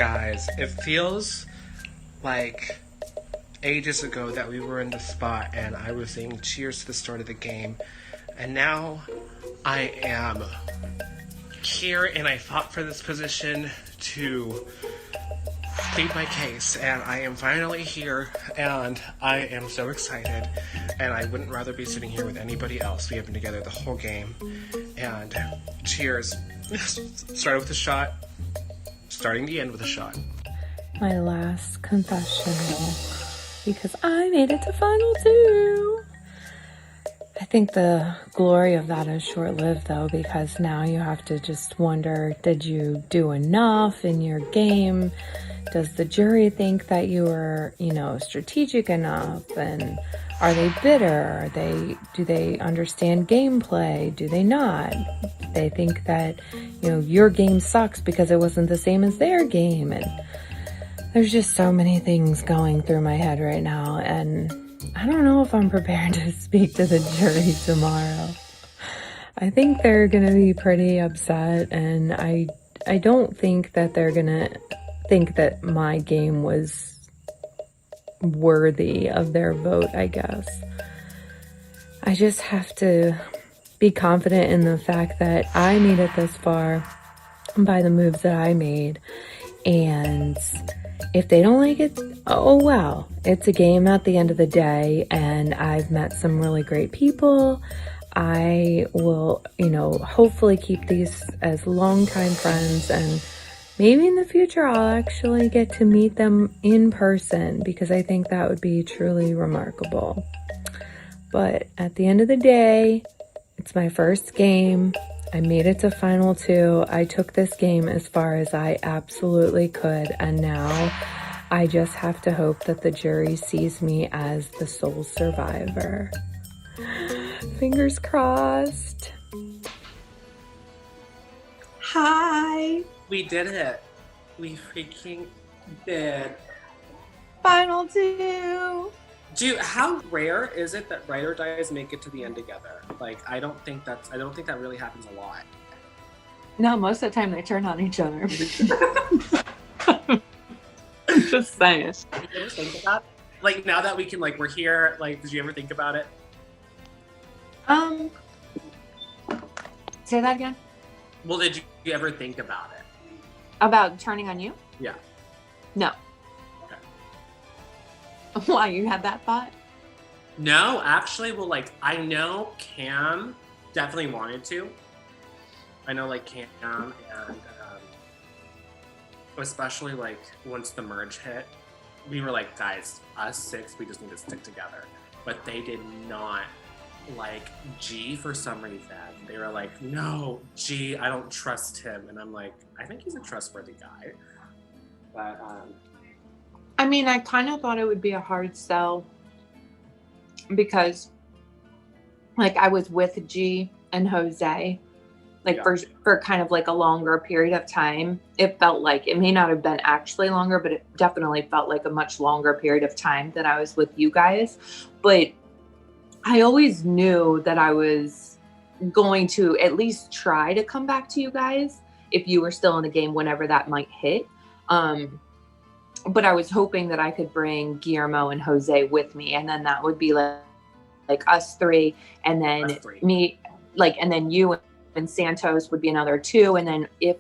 Guys, it feels like ages ago that we were in the spot and I was saying cheers to the start of the game. And now I am here and I fought for this position to plead my case. And I am finally here and I am so excited. And I wouldn't rather be sitting here with anybody else. We have been together the whole game. And cheers. Started with a shot. Starting the end with a shot. My last confessional, because I made it to final two. I think the glory of that is short-lived though, because now you have to just wonder, did you do enough in your game? Does the jury think that you were, strategic enough? And are they bitter? Do they understand gameplay? Do they not? They think that, your game sucks because it wasn't the same as their game. And there's just so many things going through my head right now. And I don't know if I'm prepared to speak to the jury tomorrow. I think they're going to be pretty upset. And I don't think that they're going to think that my game was worthy of their vote, I guess. I just have to be confident in the fact that I made it this far by the moves that I made. And if they don't like it, oh well. It's a game at the end of the day, and I've met some really great people. I will, hopefully keep these as longtime friends, and maybe in the future I'll actually get to meet them in person, because I think that would be truly remarkable. But at the end of the day, it's my first game. I made it to final two. I took this game as far as I absolutely could, and now I just have to hope that the jury sees me as the sole survivor. Fingers crossed. Hi. We did it. We freaking did. Final two. Dude, how rare is it that ride or dies make it to the end together? I don't think that really happens a lot. No, most of the time they turn on each other. Just saying. Did you ever think about it? Now that we can, we're here, did you ever think about it? Say that again. Well, did you ever think about it? About turning on you? Yeah. No. Okay. Why, you had that thought? No, actually, well, I know Cam definitely wanted to. I know, Cam and, especially, once the merge hit, we were guys, us six, we just need to stick together. But they did not G for some reason. They were no, G, I don't trust him. And I'm I think he's a trustworthy guy. But, I mean, I kind of thought it would be a hard sell because, I was with G and Jose, Yeah. for kind of a longer period of time. It felt it may not have been actually longer, but it definitely felt like a much longer period of time that I was with you guys. But I always knew that I was going to at least try to come back to you guys if you were still in the game, whenever that might hit. But I was hoping that I could bring Guillermo and Jose with me, and then that would be like us three, and then me, and then you and Santos would be another two, and then if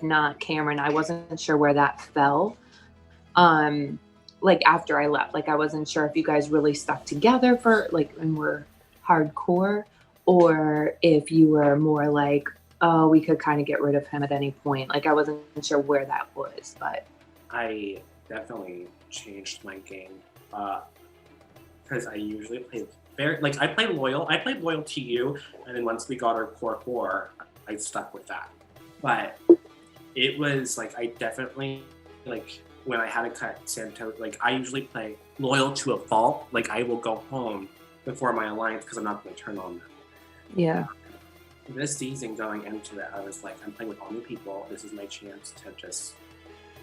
not, Cameron. I wasn't sure where that fell. After I left, I wasn't sure if you guys really stuck together for and were hardcore, or if you were more oh, we could kind of get rid of him at any point. I wasn't sure where that was, but I definitely changed my game because I usually play very I played loyal. I played loyal to you, and then once we got our core four, I stuck with that. But it was I definitely when I had to cut Santos, I usually play loyal to a fault. I will go home before my alliance because I'm not going to turn on them. yeah. This season going into it, I was I'm playing with all new people. This is my chance to just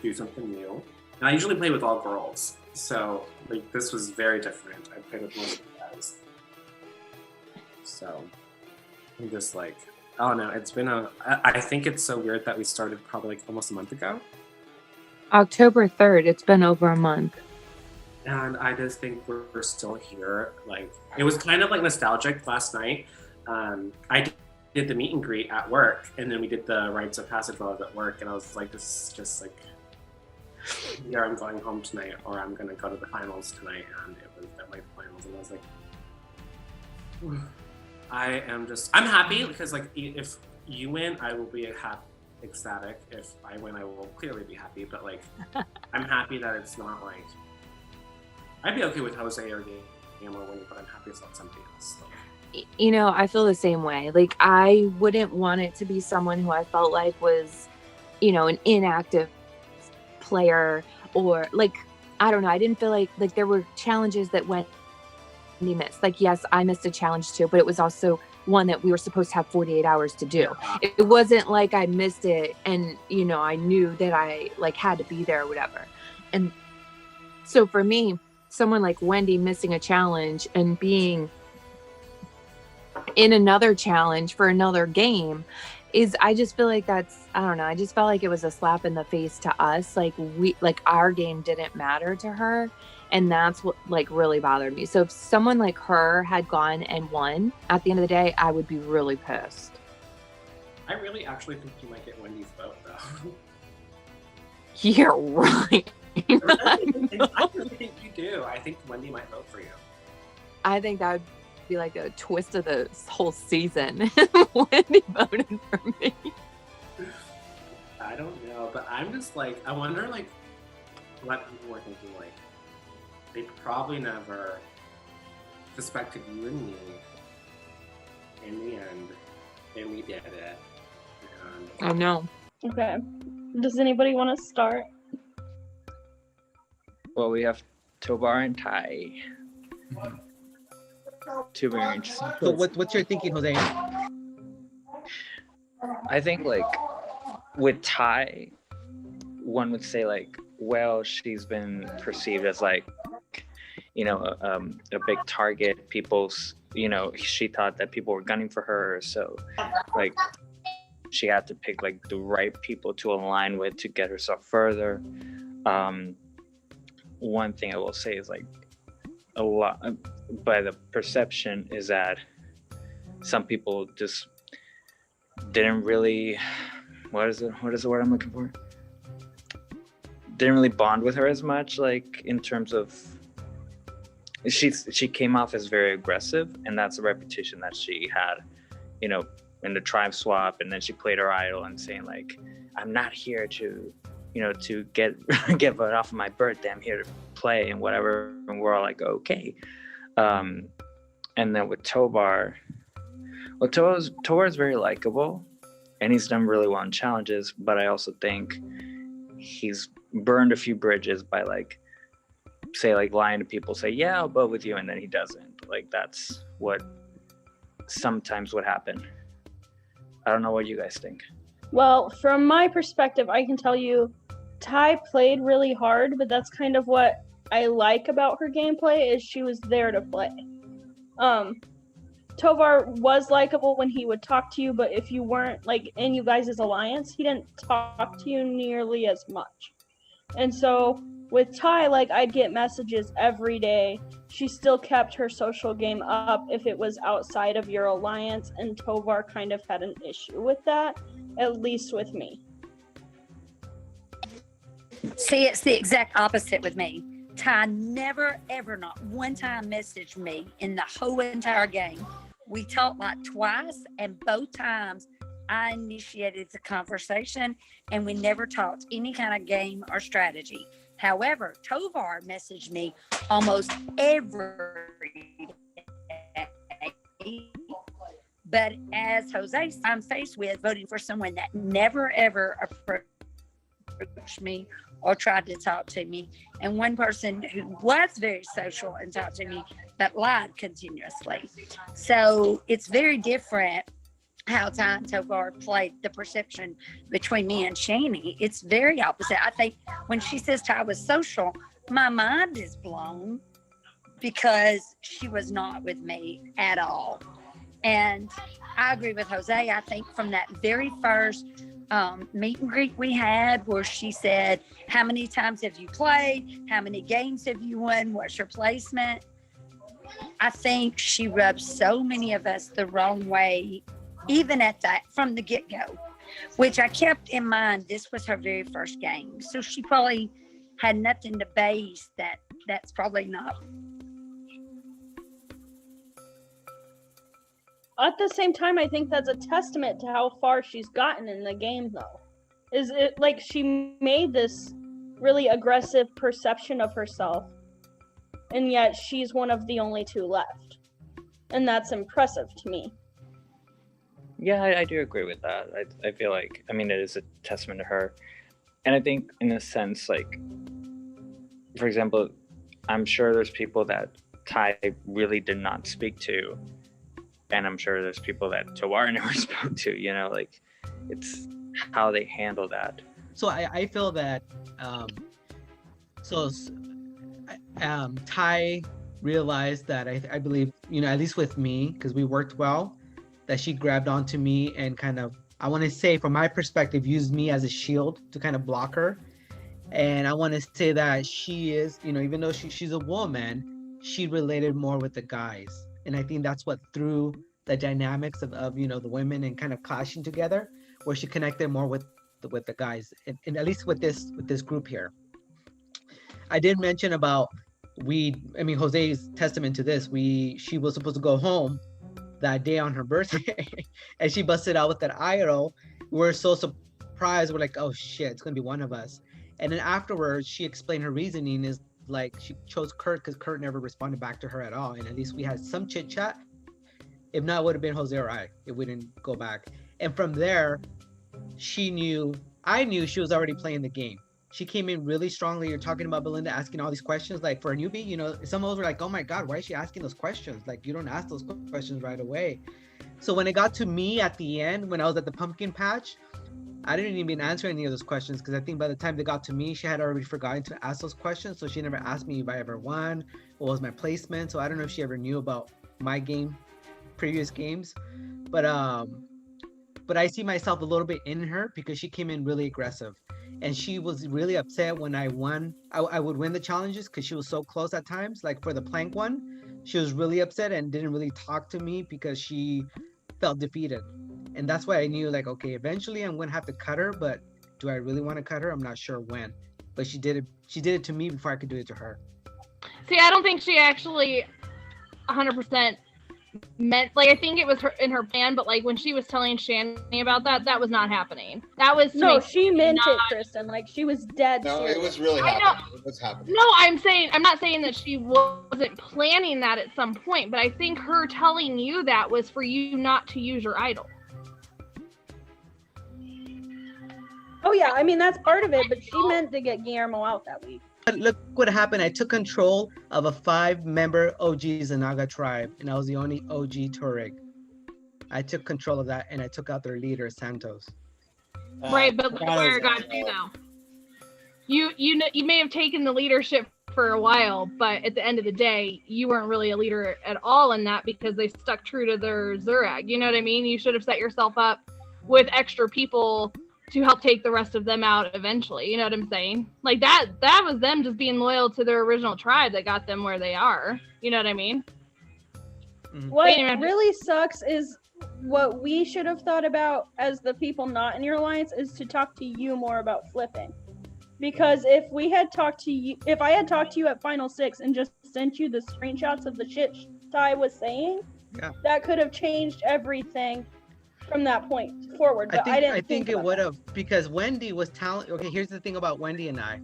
do something new. And I usually play with all girls. So, this was very different. I played with most of the guys. So, I'm just oh no, it's been I think it's so weird that we started probably almost a month ago. October 3rd. It's been over a month. And I just think we're still here. Like, it was kind of like nostalgic last night. I did the meet and greet at work, and then we did the rites of passage while I was at work, and I was like, this is just like, either I'm going home tonight or I'm gonna go to the finals tonight. And it was at my finals, and I was like, I'm happy because like if you win, I will be ecstatic. If I win, I will clearly be happy. But like, I'm happy that it's not like, I'd be okay with Jose or Gamer winning, but I'm happy it's not somebody else. So. You know, I feel the same way. Like, I wouldn't want it to be someone who I felt like was, you know, an inactive player, or like, I don't know. I didn't feel like there were challenges that Wendy missed. Like, yes, I missed a challenge too, but it was also one that we were supposed to have 48 hours to do. It wasn't like I missed it and, you know, I knew that I like had to be there or whatever. And so for me, someone like Wendy missing a challenge and being in another challenge for another game is, I just feel like that's, I don't know, I just felt like it was a slap in the face to us. Like, our game didn't matter to her, and that's what like really bothered me. So if someone like her had gone and won at the end of the day, I would be really pissed. I really actually think you might get Wendy's vote though. You're right. I really think you do. I think Wendy might vote for you. I think that would be like a twist of the whole season. Wendy voted for me. I don't know, but I'm just like, I wonder like what people were thinking. Like, they probably never suspected you and me in the end, and we did it. And I know. Okay. Does anybody want to start? Well, we have Tovar and Ty. Two very interesting. So what's your thinking, Jose? I think like with Ty, one would say like, well, she's been perceived as like, you know, a big target. People's, you know, she thought that people were gunning for her, so like she had to pick like the right people to align with to get herself further. One thing I will say is like a lot by the perception is that some people just didn't really, what is the word I'm looking for? Didn't really bond with her as much, like in terms of she came off as very aggressive, and that's a reputation that she had, you know, in the tribe swap. And then she played her idol and saying like, I'm not here to, you know, to get it off of my birthday, I'm here to play and whatever. And we're all like, okay. And then with Tovar, well, Tovar is very likable and he's done really well in challenges, but I also think he's burned a few bridges by like, say like lying to people, say, yeah, I'll vote with you, and then he doesn't. Like, that's what sometimes would happen. I don't know what you guys think. Well, from my perspective, I can tell you Ty played really hard, but that's kind of what I like about her gameplay, is she was there to play. Tovar was likable when he would talk to you, but if you weren't like in you guys' alliance, he didn't talk to you nearly as much. And so with Ty, like, I'd get messages every day. She still kept her social game up if it was outside of your alliance, and Tovar kind of had an issue with that, at least with me. See, it's the exact opposite with me. Ty never, ever, not one time messaged me in the whole entire game. We talked like twice, and both times I initiated the conversation, and we never talked any kind of game or strategy. However, Tovar messaged me almost every day. But as Jose, I'm faced with voting for someone that never, ever approached me or tried to talk to me. And one person who was very social and talked to me, but lied continuously. So it's very different how Ty and Tovar played the perception between me and Shani. It's very opposite. I think when she says Ty was social, my mind is blown because she was not with me at all. And I agree with Jose. I think from that very first meet and greet we had where she said, how many times have you played? How many games have you won? What's your placement? I think she rubbed so many of us the wrong way, even at that from the get-go, which I kept in mind. This was her very first game. So she probably had nothing to base that. That's probably not. At the same time, I think that's a testament to how far she's gotten in the game, though. Is it like she made this really aggressive perception of herself, and yet she's one of the only two left. And that's impressive to me. Yeah, I do agree with that. I feel like, I mean, it is a testament to her. And I think in a sense, like, for example, I'm sure there's people that Ty really did not speak to. And I'm sure there's people that Tawara never spoke to, you know, like it's how they handle that. So I feel that Ty realized that I believe, you know, at least with me, because we worked well, that she grabbed onto me and kind of, I want to say from my perspective, used me as a shield to kind of block her. And I want to say that she is, you know, even though she's a woman, she related more with the guys. And I think that's what threw the dynamics of you know, the women and kind of clashing together, where she connected more with the guys, and at least with this group here. I did mention about Jose's testament to this. She was supposed to go home that day on her birthday, and she busted out with that idol. We were so surprised. We're like, oh shit, it's gonna be one of us. And then afterwards, she explained her reasoning is like she chose Kurt because Kurt never responded back to her at all. And at least we had some chit chat. If not, it would have been Jose or I if we didn't go back. And from there, I knew she was already playing the game. She came in really strongly. You're talking about Belinda asking all these questions. Like for a newbie, you know, some of us were like, oh my God, why is she asking those questions? Like you don't ask those questions right away. So when it got to me at the end, when I was at the pumpkin patch, I didn't even answer any of those questions because I think by the time they got to me, she had already forgotten to ask those questions. So she never asked me if I ever won, what was my placement. So I don't know if she ever knew about my game, previous games. But I see myself a little bit in her because she came in really aggressive. And she was really upset when I won. I would win the challenges because she was so close at times. Like for the plank one, she was really upset and didn't really talk to me because she felt defeated. And that's why I knew, like, okay, eventually I'm gonna have to cut her, but do I really want to cut her? I'm not sure when. But she did it to me before I could do it to her. See, I don't think she actually 100% meant, like, I think it was her in her plan, but like when she was telling Shani about that was not happening. That was no, she meant it, Kristen. Like she was dead. No, serious. it was really happening. It was happening. No, I'm not saying that she wasn't planning that at some point, but I think her telling you that was for you not to use your idol. Oh yeah, I mean that's part of it, but she meant to get Guillermo out that week. But look what happened. I took control of a 5-member OG Zanaga tribe, and I was the only OG Tuareg. I took control of that, and I took out their leader, Santos. Right, but look where it got you though. You may have taken the leadership for a while, but at the end of the day, you weren't really a leader at all in that because they stuck true to their Zurag. You know what I mean? You should have set yourself up with extra people to help take the rest of them out eventually. You know what I'm saying? Like that was them just being loyal to their original tribe that got them where they are. You know what I mean? Mm-hmm. What really sucks is what we should have thought about as the people not in your alliance is to talk to you more about flipping. Because if I had talked to you at Final 6 and just sent you the screenshots of the shit Ty was saying, that could have changed everything from that point forward. But I think it would have, because Wendy was telling. Okay, here's the thing about Wendy and I.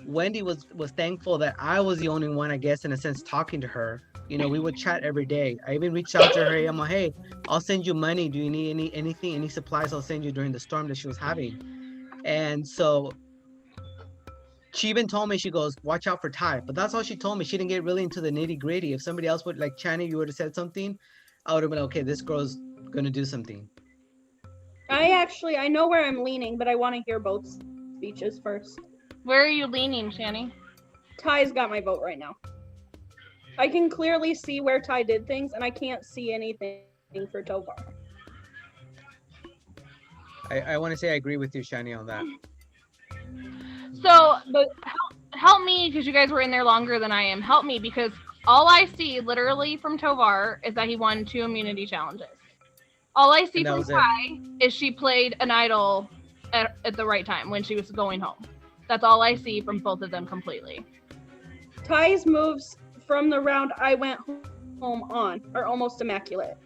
Wendy was thankful that I was the only one, I guess, in a sense, talking to her. You know, we would chat every day. I even reached out to her. I'm like, hey, I'll send you money. Do you need anything, any supplies? I'll send you during the storm that she was having. And so she even told me, she goes, watch out for Ty. But that's all she told me. She didn't get really into the nitty gritty. If somebody else would, like Chani, you would have said something, I would have been, okay, this girl's gonna do something. I know where I'm leaning, but I want to hear both speeches first. Where are you leaning, Shani? Ty's got my vote right now. I can clearly see where Ty did things, and I can't see anything for Tovar. I want to say I agree with you, Shani, on that. So, but help me because you guys were in there longer than I am. Help me because all I see literally from Tovar is that he won 2 immunity challenges. All I see And that from was it. Ty is she played an idol at the right time when she was going home. That's all I see from both of them completely. Ty's moves from the round I went home on are almost immaculate.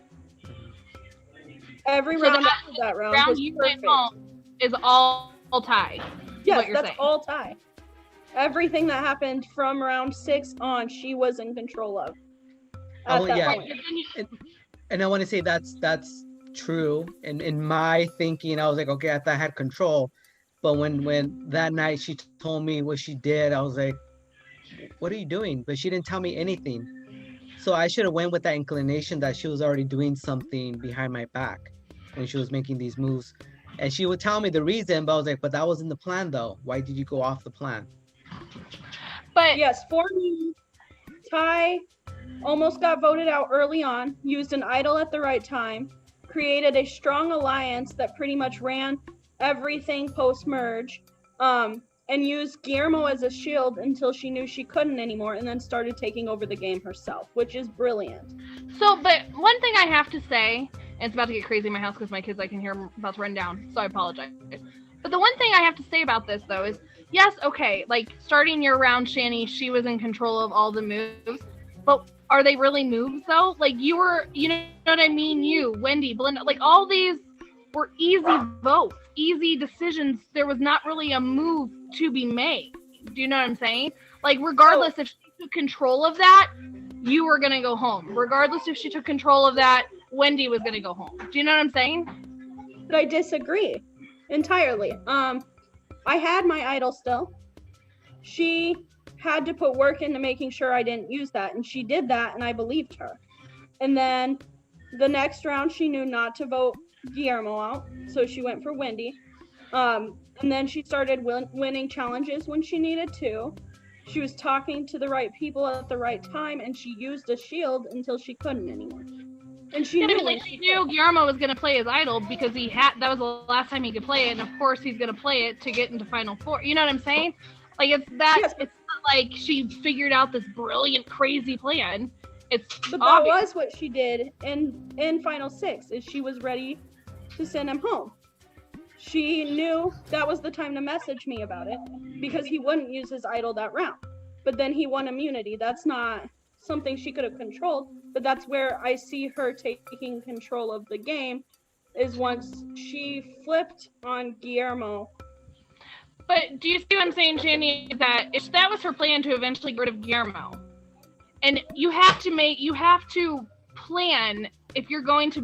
Every So round that after that round was you perfect. went home is all Ty. Yes, what you're that's saying. all Ty. Everything that happened from round 6 on, she was in control of. At that Yeah. point. And I want to say that's true. And in my thinking, I was like, okay, I thought I had control. But when that night she told me what she did, I was like, what are you doing? But she didn't tell me anything. So I should have went with that inclination that she was already doing something behind my back when she was making these moves. And she would tell me the reason, but I was like, but that wasn't the plan though. Why did you go off the plan? But yes, for me, Ty almost got voted out early on, used an idol at the right time, created a strong alliance that pretty much ran everything post-merge, and used Guillermo as a shield until she knew she couldn't anymore, and then started taking over the game herself, which is brilliant. So, but one thing I have to say, and it's about to get crazy in my house because my kids, I can hear them about to run down, so I apologize. But the one thing I have to say about this, though, is, yes, okay, like, starting your round, Shani, she was in control of all the moves, but are they really moves, though? Like, you were, you know what I mean? You, Wendy, Belinda, like, all these were easy votes, easy decisions. There was not really a move to be made. Do you know what I'm saying? Like, regardless if she took control of that, you were going to go home. Regardless if she took control of that, Wendy was going to go home. Do you know what I'm saying? But I disagree entirely. I had my idol still. She had to put work into making sure I didn't use that, and she did that, and I believed her. And then the next round, she knew not to vote Guillermo out, so she went for Wendy. And then she started winning challenges when she needed to. She was talking to the right people at the right time, and she used a shield until she couldn't anymore. And she knew, like, she knew Guillermo was going to play his idol because that was the last time he could play it, and of course he's going to play it to get into Final Four. You know what I'm saying? Like, it's that. Yes. It's not like she figured out this brilliant, crazy plan. But that was what she did in Final 6, is she was ready to send him home. She knew that was the time to message me about it because he wouldn't use his idol that round. But then he won immunity. That's not something she could have controlled, but that's where I see her taking control of the game, is once she flipped on Guillermo. But do you see what I'm saying, Shani? That if that was her plan to eventually get rid of Guillermo, and you have to plan if you're going to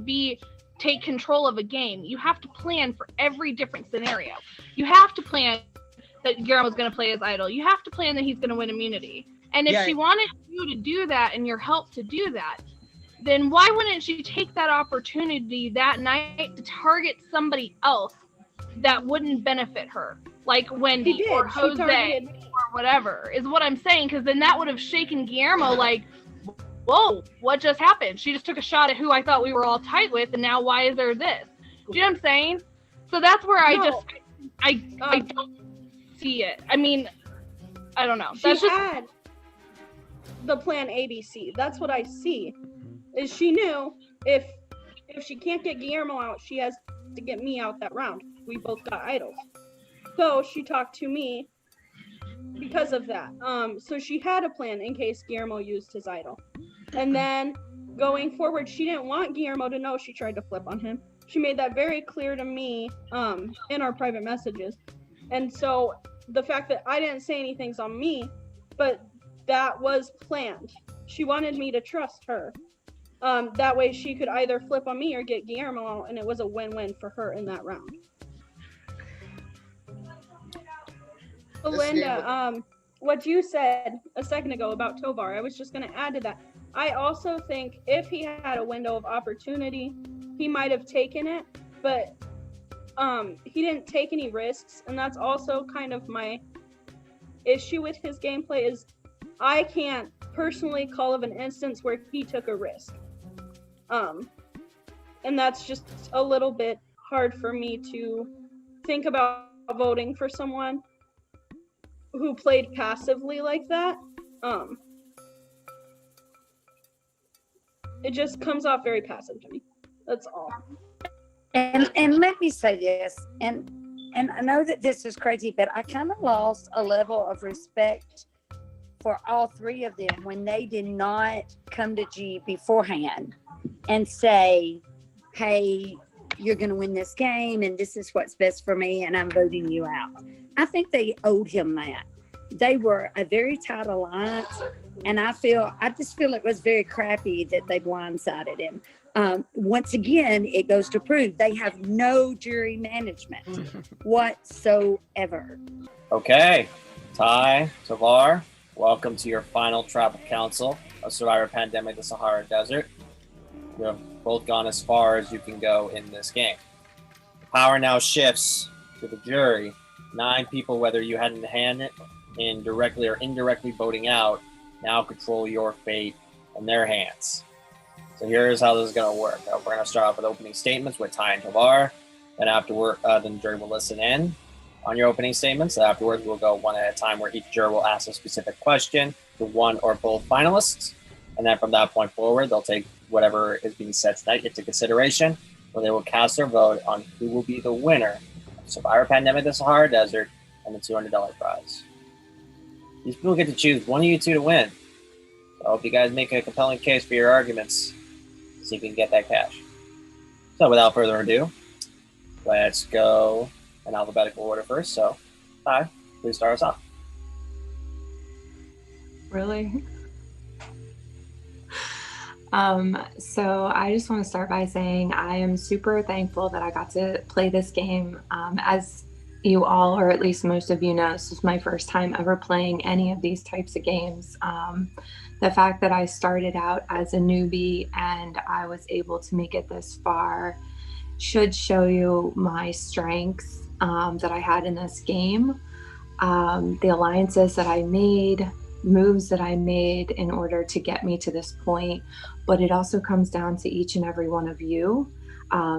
take control of a game. You have to plan for every different scenario. You have to plan that Guillermo's going to play his idol. You have to plan that he's going to win immunity. And if she wanted you to do that and your help to do that, then why wouldn't she take that opportunity that night to target somebody else that wouldn't benefit her? Like Wendy or Jose or whatever, is what I'm saying. Because then that would have shaken Guillermo like, whoa, what just happened? She just took a shot at who I thought we were all tight with, and now why is there this? Do you know what I'm saying? So that's where I don't see it. I mean, I don't know. She had the plan ABC. That's what I see. Is she knew if she can't get Guillermo out, she has to get me out that round. We both got idols. So she talked to me because of that. So she had a plan in case Guillermo used his idol. And then going forward, she didn't want Guillermo to know she tried to flip on him. She made that very clear to me in our private messages. And so the fact that I didn't say anything's on me, but that was planned. She wanted me to trust her. That way she could either flip on me or get Guillermo out, and it was a win-win for her in that round. Belinda, what you said a second ago about Tovar, I was just going to add to that. I also think if he had a window of opportunity, he might have taken it, but he didn't take any risks, and that's also kind of my issue with his gameplay is I can't personally call of an instance where he took a risk. And that's just a little bit hard for me to think about voting for someone who played passively like that. It just comes off very passive to me. That's all. And let me say this, and I know that this is crazy, but I kind of lost a level of respect for all three of them when they did not come to G beforehand and say, hey, you're going to win this game and this is what's best for me and I'm voting you out. I think they owed him that. They were a very tight alliance, and I just feel it was very crappy that they blindsided him. Once again, it goes to prove they have no jury management whatsoever. Okay, Ty, Tavar, welcome to your final tribal council of Survivor Pandemic, the Sahara Desert. You've both gone as far as you can go in this game. Power now shifts to the jury. 9 people, whether you had a hand in directly or indirectly voting out, now control your fate in their hands. So here's how this is going to work. We're going to start off with opening statements with Ty and Tavar. Then afterward, then the jury will listen in on your opening statements. Afterwards, we'll go one at a time where each juror will ask a specific question to one or both finalists. And then from that point forward, they'll take whatever is being said tonight into consideration, where they will cast their vote on who will be the winner of Survivor Pandemic, the Sahara Desert, and the $200 prize. These people get to choose one of you two to win. So I hope you guys make a compelling case for your arguments so you can get that cash. So without further ado, let's go in alphabetical order first. So, Ty, please start us off. Really? So I just want to start by saying I am super thankful that I got to play this game. As you all, or at least most of you know, this is my first time ever playing any of these types of games. The fact that I started out as a newbie and I was able to make it this far should show you my strengths that I had in this game. The alliances that I made, moves that I made in order to get me to this point, but it also comes down to each and every one of you.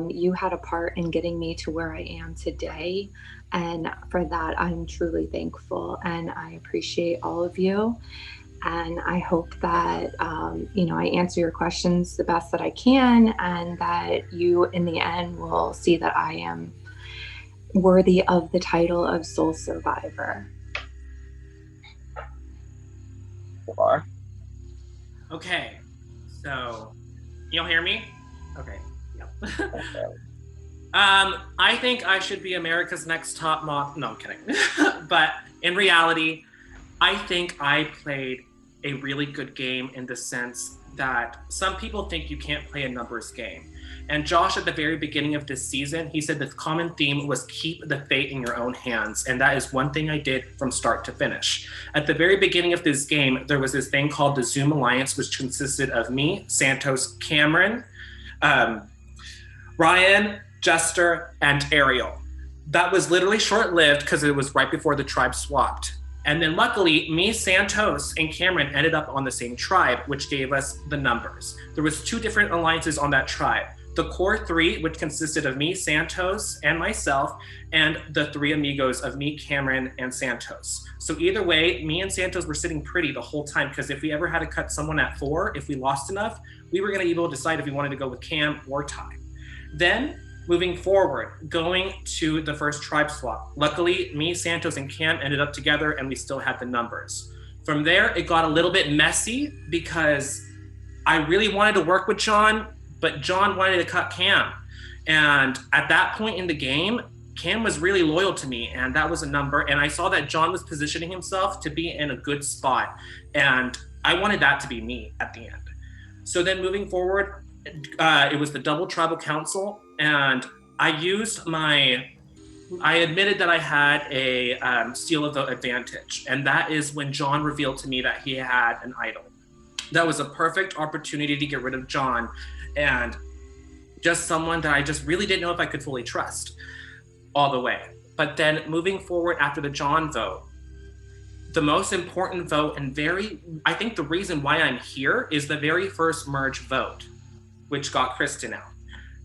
You had a part in getting me to where I am today, and for that I'm truly thankful, and I appreciate all of you, and I hope that I answer your questions the best that I can, and that you in the end will see that I am worthy of the title of Soul Survivor. Tavar. Okay, so you'll hear me? Okay, yep. I think I should be America's Next Top Model. No, I'm kidding. But in reality, I think I played a really good game in the sense that some people think you can't play a numbers game. And Josh, at the very beginning of this season, he said the common theme was keep the fate in your own hands. And that is one thing I did from start to finish. At the very beginning of this game, there was this thing called the Zoom Alliance, which consisted of me, Santos, Cameron, Ryan, Jester, and Ariel. That was literally short-lived because it was right before the tribe swapped. And then luckily, me, Santos, and Cameron ended up on the same tribe, which gave us the numbers. There was 2 different alliances on that tribe. The core 3, which consisted of me, Santos, and myself, and the 3 amigos of me, Cameron, and Santos. So either way, me and Santos were sitting pretty the whole time, because if we ever had to cut someone at 4, if we lost enough, we were going to be able to decide if we wanted to go with Cam or Ty. Then, moving forward, going to the first tribe swap. Luckily, me, Santos, and Cam ended up together, and we still had the numbers. From there, it got a little bit messy because I really wanted to work with John, but John wanted to cut Cam. And at that point in the game, Cam was really loyal to me, and that was a number. And I saw that John was positioning himself to be in a good spot. And I wanted that to be me at the end. So then moving forward, it was the double tribal council, and I admitted that I had a steal of the advantage. And that is when John revealed to me that he had an idol. That was a perfect opportunity to get rid of John, and just someone that I just really didn't know if I could fully trust all the way. But then moving forward after the John vote, the most important vote, and I think the reason why I'm here is the very first merge vote, which got Kristen out.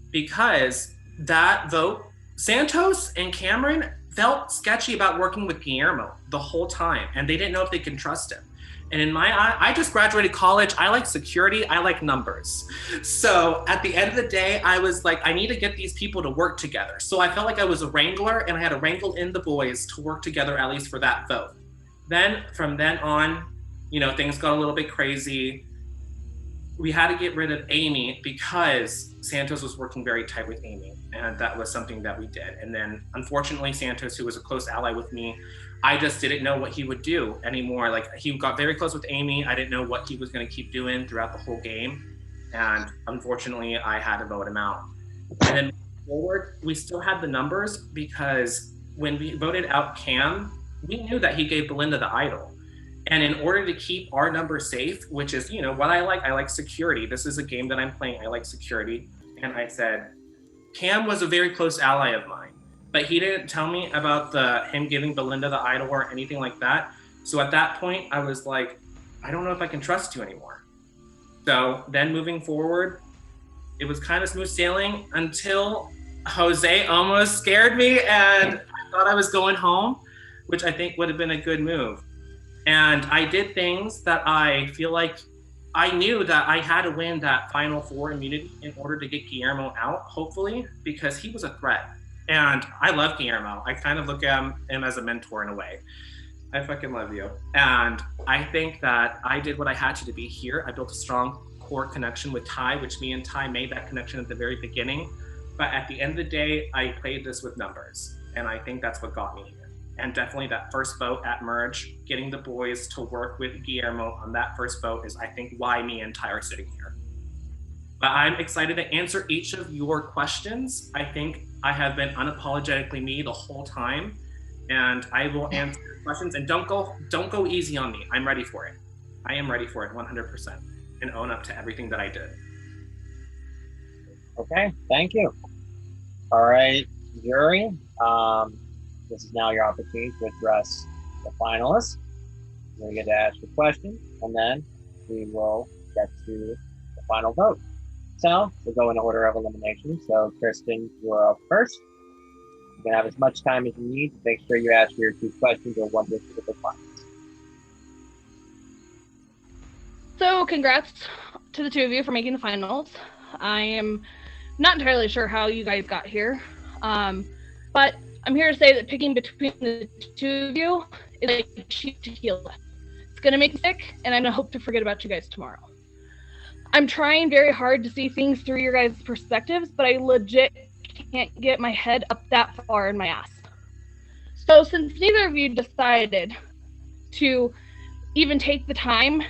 Because that vote, Santos and Cameron felt sketchy about working with Guillermo the whole time, and they didn't know if they can trust him. And in my eye, I just graduated college. I like security. I like numbers. So at the end of the day, I was like, I need to get these people to work together. So I felt like I was a wrangler, and I had to wrangle in the boys to work together, at least for that vote. Then from then on, things got a little bit crazy. We had to get rid of Amy because Santos was working very tight with Amy, and that was something that we did. And then unfortunately, Santos, who was a close ally with me, I just didn't know what he would do anymore. Like, he got very close with Amy. I didn't know what he was going to keep doing throughout the whole game, and unfortunately, I had to vote him out. And then forward, we still had the numbers because when we voted out Cam, we knew that he gave Belinda the idol. And in order to keep our number safe, which is, what I like security. This is a game that I'm playing. I like security. And I said, Cam was a very close ally of mine, but he didn't tell me about him giving Belinda the idol or anything like that. So at that point, I was like, I don't know if I can trust you anymore. So then moving forward, it was kind of smooth sailing until Jose almost scared me and I thought I was going home, which I think would have been a good move. And I did things that I feel like I knew that I had to win that Final Four immunity in order to get Guillermo out, hopefully, because he was a threat. And I love Guillermo. I kind of look at him as a mentor in a way. I fucking love you. And I think that I did what I had to be here. I built a strong core connection with Ty, which me and Ty made that connection at the very beginning. But at the end of the day, I played this with numbers. And I think that's what got me here. And definitely that first vote at Merge, getting the boys to work with Guillermo on that first vote is, I think, why me and Ty are sitting here. But I'm excited to answer each of your questions. I think I have been unapologetically me the whole time, and I will answer your questions. And don't go easy on me. I'm ready for it. I am ready for it 100% and own up to everything that I did. Okay, thank you. All right, jury. This is now your opportunity to address the finalists. You're going to get to ask your question, and then we will get to the final vote. So we'll go in order of elimination. So Kristen, you're up first. You can have as much time as you need to make sure you ask your 2 questions or one specific one. So congrats to the 2 of you for making the finals. I am not entirely sure how you guys got here, but I'm here to say that picking between the 2 of you is like cheap tequila. It's gonna make me sick, and I'm gonna hope to forget about you guys tomorrow. I'm trying very hard to see things through your guys' perspectives, but I legit can't get my head up that far in my ass. So since neither of you decided to even take the time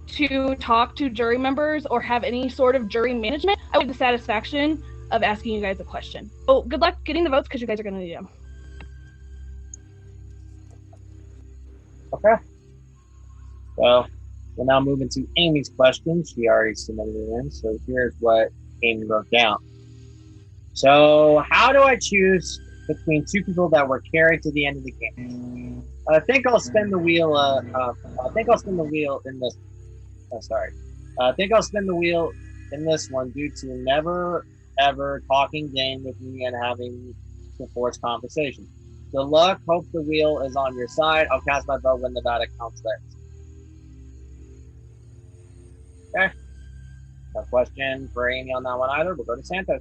to talk to jury members or have any sort of jury management, I would have the satisfaction of asking you guys a question. Oh, good luck getting the votes because you guys are going to need them. Okay. Well, we'll now move into Amy's question. She already submitted it in, so here's what Amy wrote down. So, how do I choose between 2 people that were carried to the end of the game? I think I'll spin the wheel. I think I'll spin the wheel in this. I think I'll spin the wheel in this one due to never ever talking game with me and having to force conversation. Good luck. Hope the wheel is on your side. I'll cast my vote when Nevada counts theirs. Okay. No question for Amy on that one either. We'll go to Santos.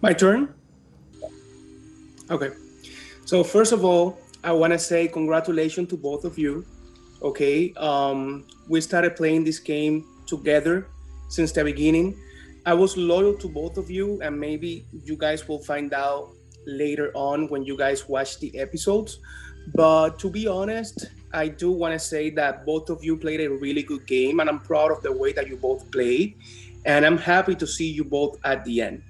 My turn? Okay. So first of all, I want to say congratulations to both of you. Okay. We started playing this game together since the beginning. I was loyal to both of you, and maybe you guys will find out later on when you guys watch the episodes. But to be honest, I do want to say that both of you played a really good game, and I'm proud of the way that you both played. And I'm happy to see you both at the end.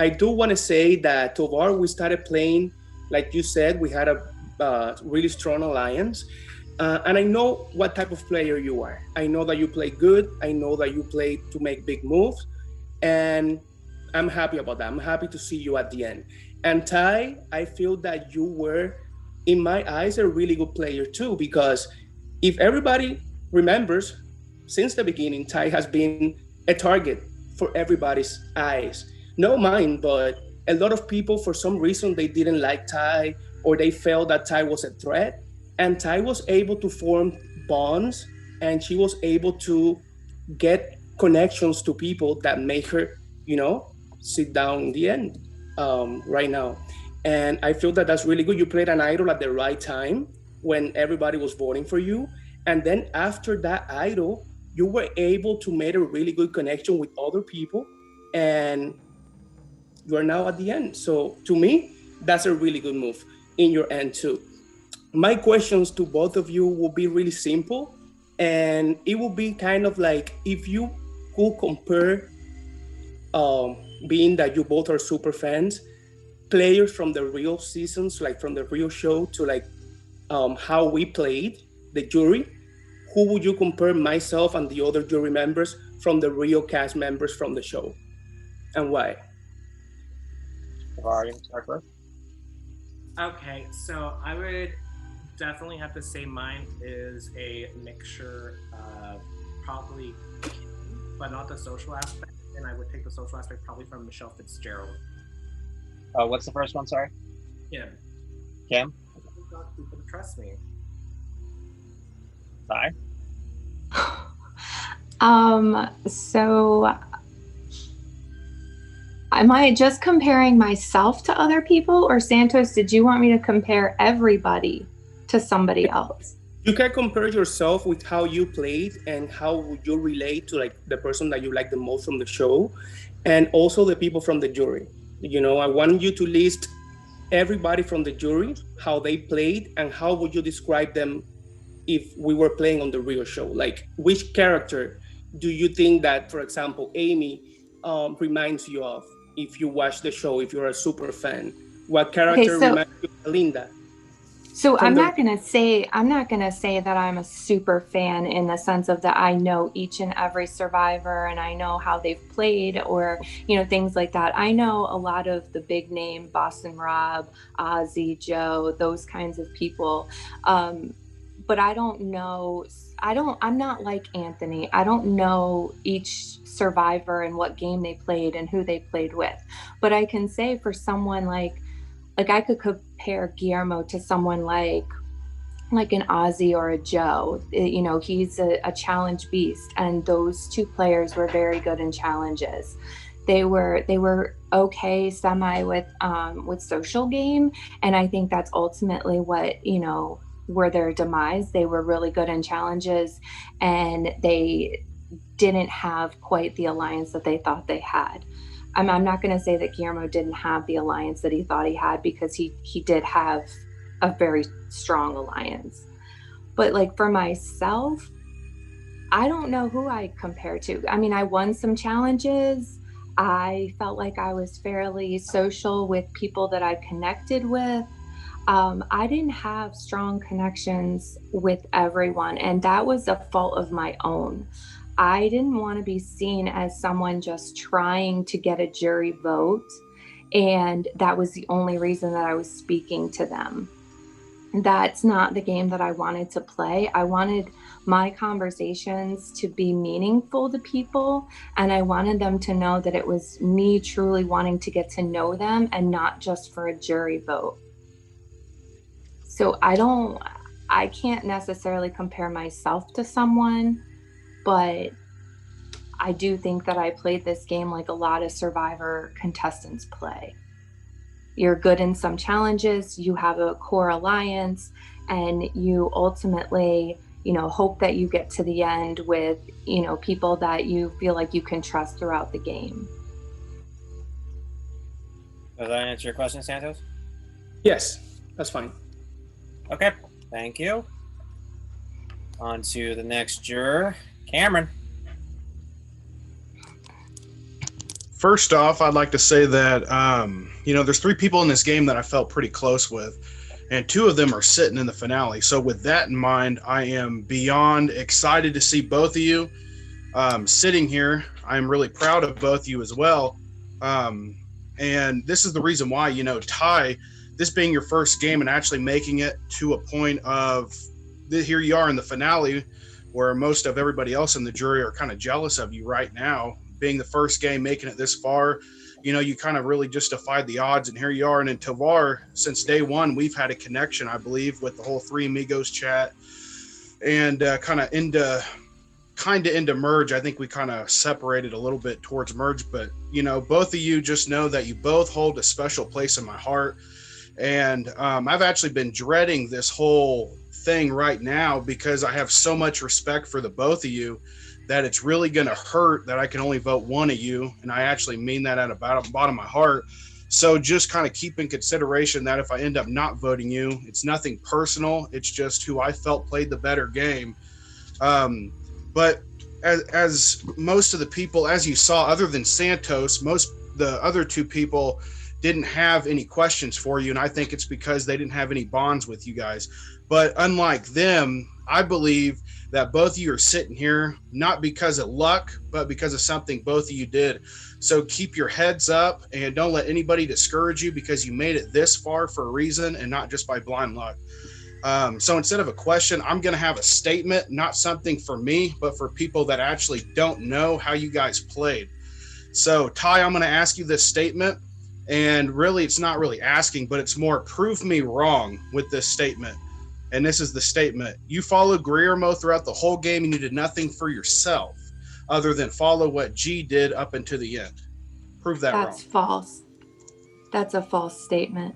I do want to say that Tovar, we started playing, like you said, we had a really strong alliance. And I know what type of player you are. I know that you play good. I know that you play to make big moves. And I'm happy about that. I'm happy to see you at the end. And Ty, I feel that you were, in my eyes, a really good player too, because if everybody remembers, since the beginning, Ty has been a target for everybody's eyes. No mine, but a lot of people, for some reason, they didn't like Ty or they felt that Ty was a threat. And Ty was able to form bonds and she was able to get connections to people that make her, sit down in the end right now. And I feel that that's really good. You played an idol at the right time when everybody was voting for you. And then after that idol, you were able to make a really good connection with other people. And you are now at the end. So to me, that's a really good move in your end too. My questions to both of you will be really simple. And it will be kind of like if you could compare, being that you both are super fans, players from the real seasons, like from the real show, to like how we played, the jury, who would you compare myself and the other jury members from the real cast members from the show, and why? Sahara, you can start first. Okay, so I would definitely have to say mine is a mixture of probably, but not the social aspect, and I would take the social aspect probably from Michelle Fitzgerald. What's the first one? Sorry. Kim. Kim. Got people to trust me. Ty. So am I just comparing myself to other people, or Santos, did you want me to compare everybody to somebody else? You can compare yourself with how you played and how would you relate to like the person that you like the most from the show, and also the people from the jury. I want you to list everybody from the jury, how they played, and how would you describe them if we were playing on the real show? Like, which character do you think that, for example, Amy reminds you of if you watch the show, if you're a super fan? What character reminds you of Linda? So I'm not gonna say that I'm a super fan in the sense of that I know each and every survivor and I know how they've played or things like that. I know a lot of the big name Boston Rob, Ozzy, Joe, those kinds of people. But I don't know. I'm not like Anthony. I don't know each survivor and what game they played and who they played with. But I can say for someone like I could compare Guillermo to someone like an Ozzy or a Joe. He's a challenge beast, and those two players were very good in challenges. They were okay semi with social game, and I think that's ultimately what were their demise. They were really good in challenges, and they didn't have quite the alliance that they thought they had. I'm not going to say that Guillermo didn't have the alliance that he thought he had, because he did have a very strong alliance. But like for myself, I don't know who I compare to. I mean, I won some challenges. I felt like I was fairly social with people that I connected with. I didn't have strong connections with everyone, and that was a fault of my own. I didn't want to be seen as someone just trying to get a jury vote, and that was the only reason that I was speaking to them. That's not the game that I wanted to play. I wanted my conversations to be meaningful to people, and I wanted them to know that it was me truly wanting to get to know them and not just for a jury vote. So I can't necessarily compare myself to someone, but I do think that I played this game like a lot of Survivor contestants play. You're good in some challenges, you have a core alliance, and you ultimately, hope that you get to the end with, people that you feel like you can trust throughout the game. Does that answer your question, Santos? Yes, that's fine. Okay, thank you. On to the next juror, Cameron. First off, I'd like to say that, there's 3 people in this game that I felt pretty close with, and 2 of them are sitting in the finale. So with that in mind, I am beyond excited to see both of you sitting here. I'm really proud of both of you as well. And this is the reason why, Ty, this being your first game and actually making it to a point of here you are in the finale where most of everybody else in the jury are kind of jealous of you right now, being the first game, making it this far. You know, you kind of really just defied the odds, and here you are. And in Tovar, since day one, we've had a connection, I believe, with the whole Three Amigos chat, and kind of into merge. I think we kind of separated a little bit towards merge, but you know, both of you just know that you both hold a special place in my heart. And I've actually been dreading this whole thing right now because I have so much respect for the both of you that it's really going to hurt that I can only vote one of you. And I actually mean that at the bottom of my heart. So just kind of keep in consideration that if I end up not voting you, it's nothing personal. It's just who I felt played the better game. But as most of the people, as you saw, other than Santos, most the other two people didn't have any questions for you. And I think it's because they didn't have any bonds with you guys. But unlike them, I believe that both of you are sitting here, not because of luck, but because of something both of you did. So keep your heads up and don't let anybody discourage you because you made it this far for a reason and not just by blind luck. So instead of a question, I'm going to have a statement, not something for me, but for people that actually don't know how you guys played. So Ty, I'm going to ask you this statement, and really it's not really asking, but it's more prove me wrong with this statement. And this is the statement. You followed Guillermo throughout the whole game and you did nothing for yourself other than follow what G did up until the end. Prove that That's wrong. false. That's a false statement.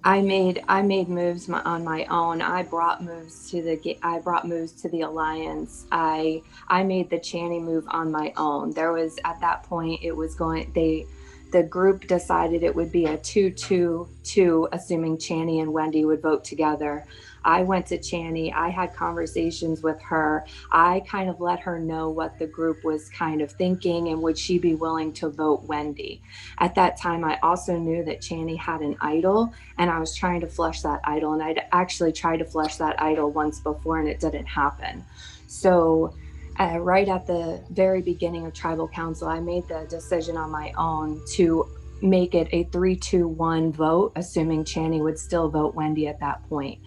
I made moves on my own. I brought moves to the alliance. I made the Channy move on my own. There was, at that point, it was going, the group decided it would be a 2-2-2, assuming Channy and Wendy would vote together. I went to Channy. I had conversations with her. I kind of let her know what the group was kind of thinking and would she be willing to vote Wendy. At that time, I also knew that Channy had an idol and I was trying to flush that idol. And I'd actually tried to flush that idol once before and it didn't happen. So right at the very beginning of Tribal Council, I made the decision on my own to make it a 3-2-1 vote, assuming Channy would still vote Wendy at that point.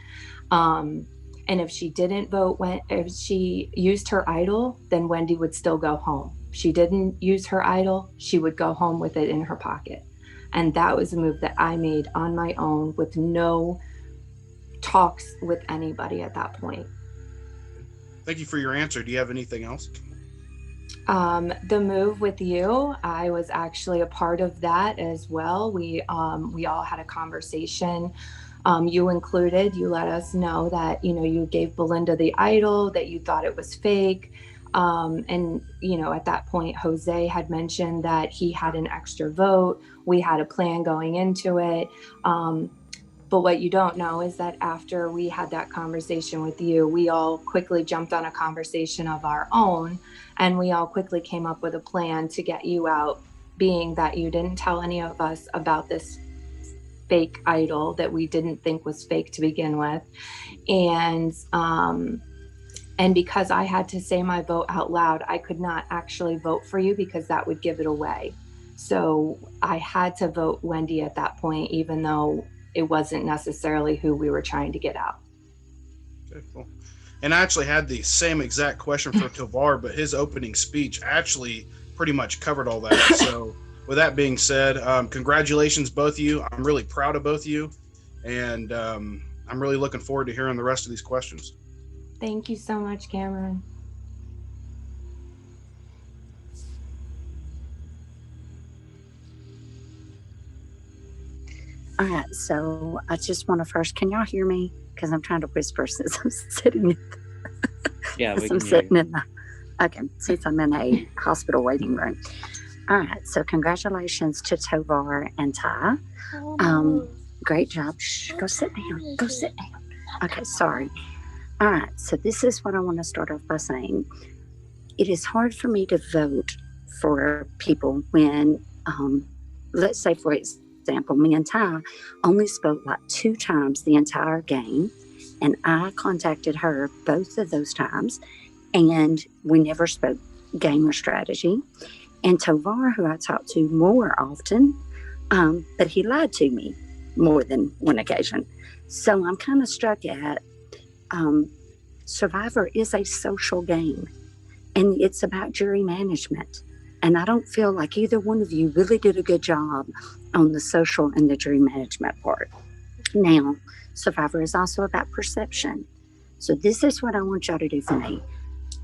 And if she didn't vote, if she used her idol, then Wendy would still go home. If she didn't use her idol, she would go home with it in her pocket. And that was a move that I made on my own with no talks with anybody at that point. Thank you for your answer. Do you have anything else? The move with you, I was actually a part of that as well. We all had a conversation. You included, you let us know that, you gave Belinda the idol, that you thought it was fake. And, at that point, Jose had mentioned that he had an extra vote. We had a plan going into it. But what you don't know is that after we had that conversation with you, we all quickly jumped on a conversation of our own, and we all quickly came up with a plan to get you out, being that you didn't tell any of us about this fake idol that we didn't think was fake to begin with. And because I had to say my vote out loud, I could not actually vote for you because that would give it away. So I had to vote Wendy at that point, even though it wasn't necessarily who we were trying to get out. Okay, cool. And I actually had the same exact question for Tovar, but his opening speech actually pretty much covered all that. So with that being said, congratulations, both of you. I'm really proud of both of you. And I'm really looking forward to hearing the rest of these questions. Thank you so much, Cameron. All right, so I just want to first, can y'all hear me? Because I'm trying to whisper since I'm sitting Yeah, we I'm can sitting in the, okay, since I'm in a hospital waiting room. All right, so congratulations to Tovar and Ty. Great job. Shh, go sit down. Go sit down. Okay, sorry. All right, so this is what I want to start off by saying. It is hard for me to vote for people when, let's say, for example, me and Ty only spoke like 2 times the entire game, and I contacted her both of those times, and we never spoke game or strategy. And Tovar, who I talked to more often, but he lied to me more than one occasion. So I'm kind of struck at, Survivor is a social game, and it's about jury management. And I don't feel like either one of you really did a good job on the social and the jury management part. Now, Survivor is also about perception. So this is what I want y'all to do for me.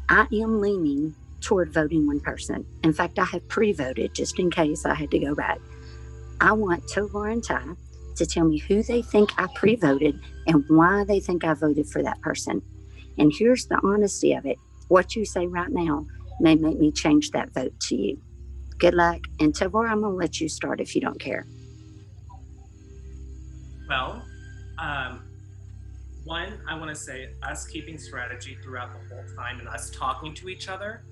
I am leaning toward voting one person. In fact, I have pre-voted just in case I had to go back. I want Tovar and Ty to tell me who they think I pre-voted and why they think I voted for that person. And here's the honesty of it. What you say right now may make me change that vote to you. Good luck. And Tovar, I'm going to let you start if you don't care. Well, one, I want to say us keeping strategy throughout the whole time and us talking to each other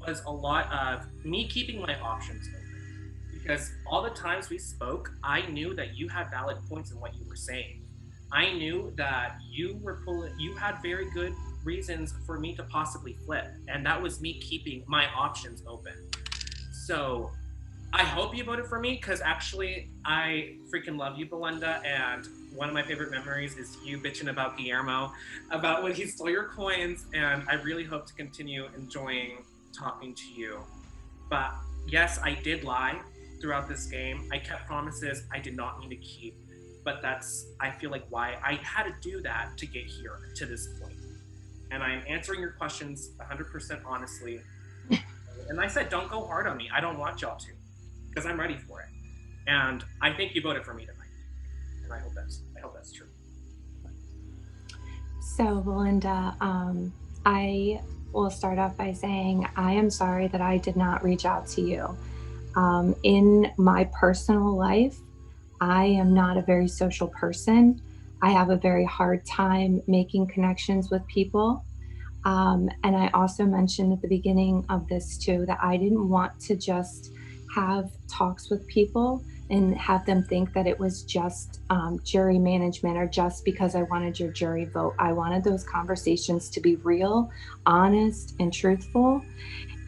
was a lot of me keeping my options open. Because all the times we spoke, I knew that you had valid points in what you were saying. I knew that you had very good reasons for me to possibly flip, and that was me keeping my options open. So I hope you voted for me, because actually I freaking love you, Belinda, and one of my favorite memories is you bitching about Guillermo, about when he stole your coins, and I really hope to continue enjoying talking to you. But yes, I did lie throughout this game. I kept promises I did not mean to keep, but that's, I feel like, why I had to do that to get here to this point. And I'm answering your questions 100% honestly. And I said, don't go hard on me. I don't want y'all to, because I'm ready for it. And I think you voted for me tonight. And I hope that's true. So, Belinda, I will start off by saying I am sorry that I did not reach out to you. In my personal life, I am not a very social person. I have a very hard time making connections with people. And I also mentioned at the beginning of this too, that I didn't want to just have talks with people and have them think that it was just jury management or just because I wanted your jury vote. I wanted those conversations to be real, honest, and truthful.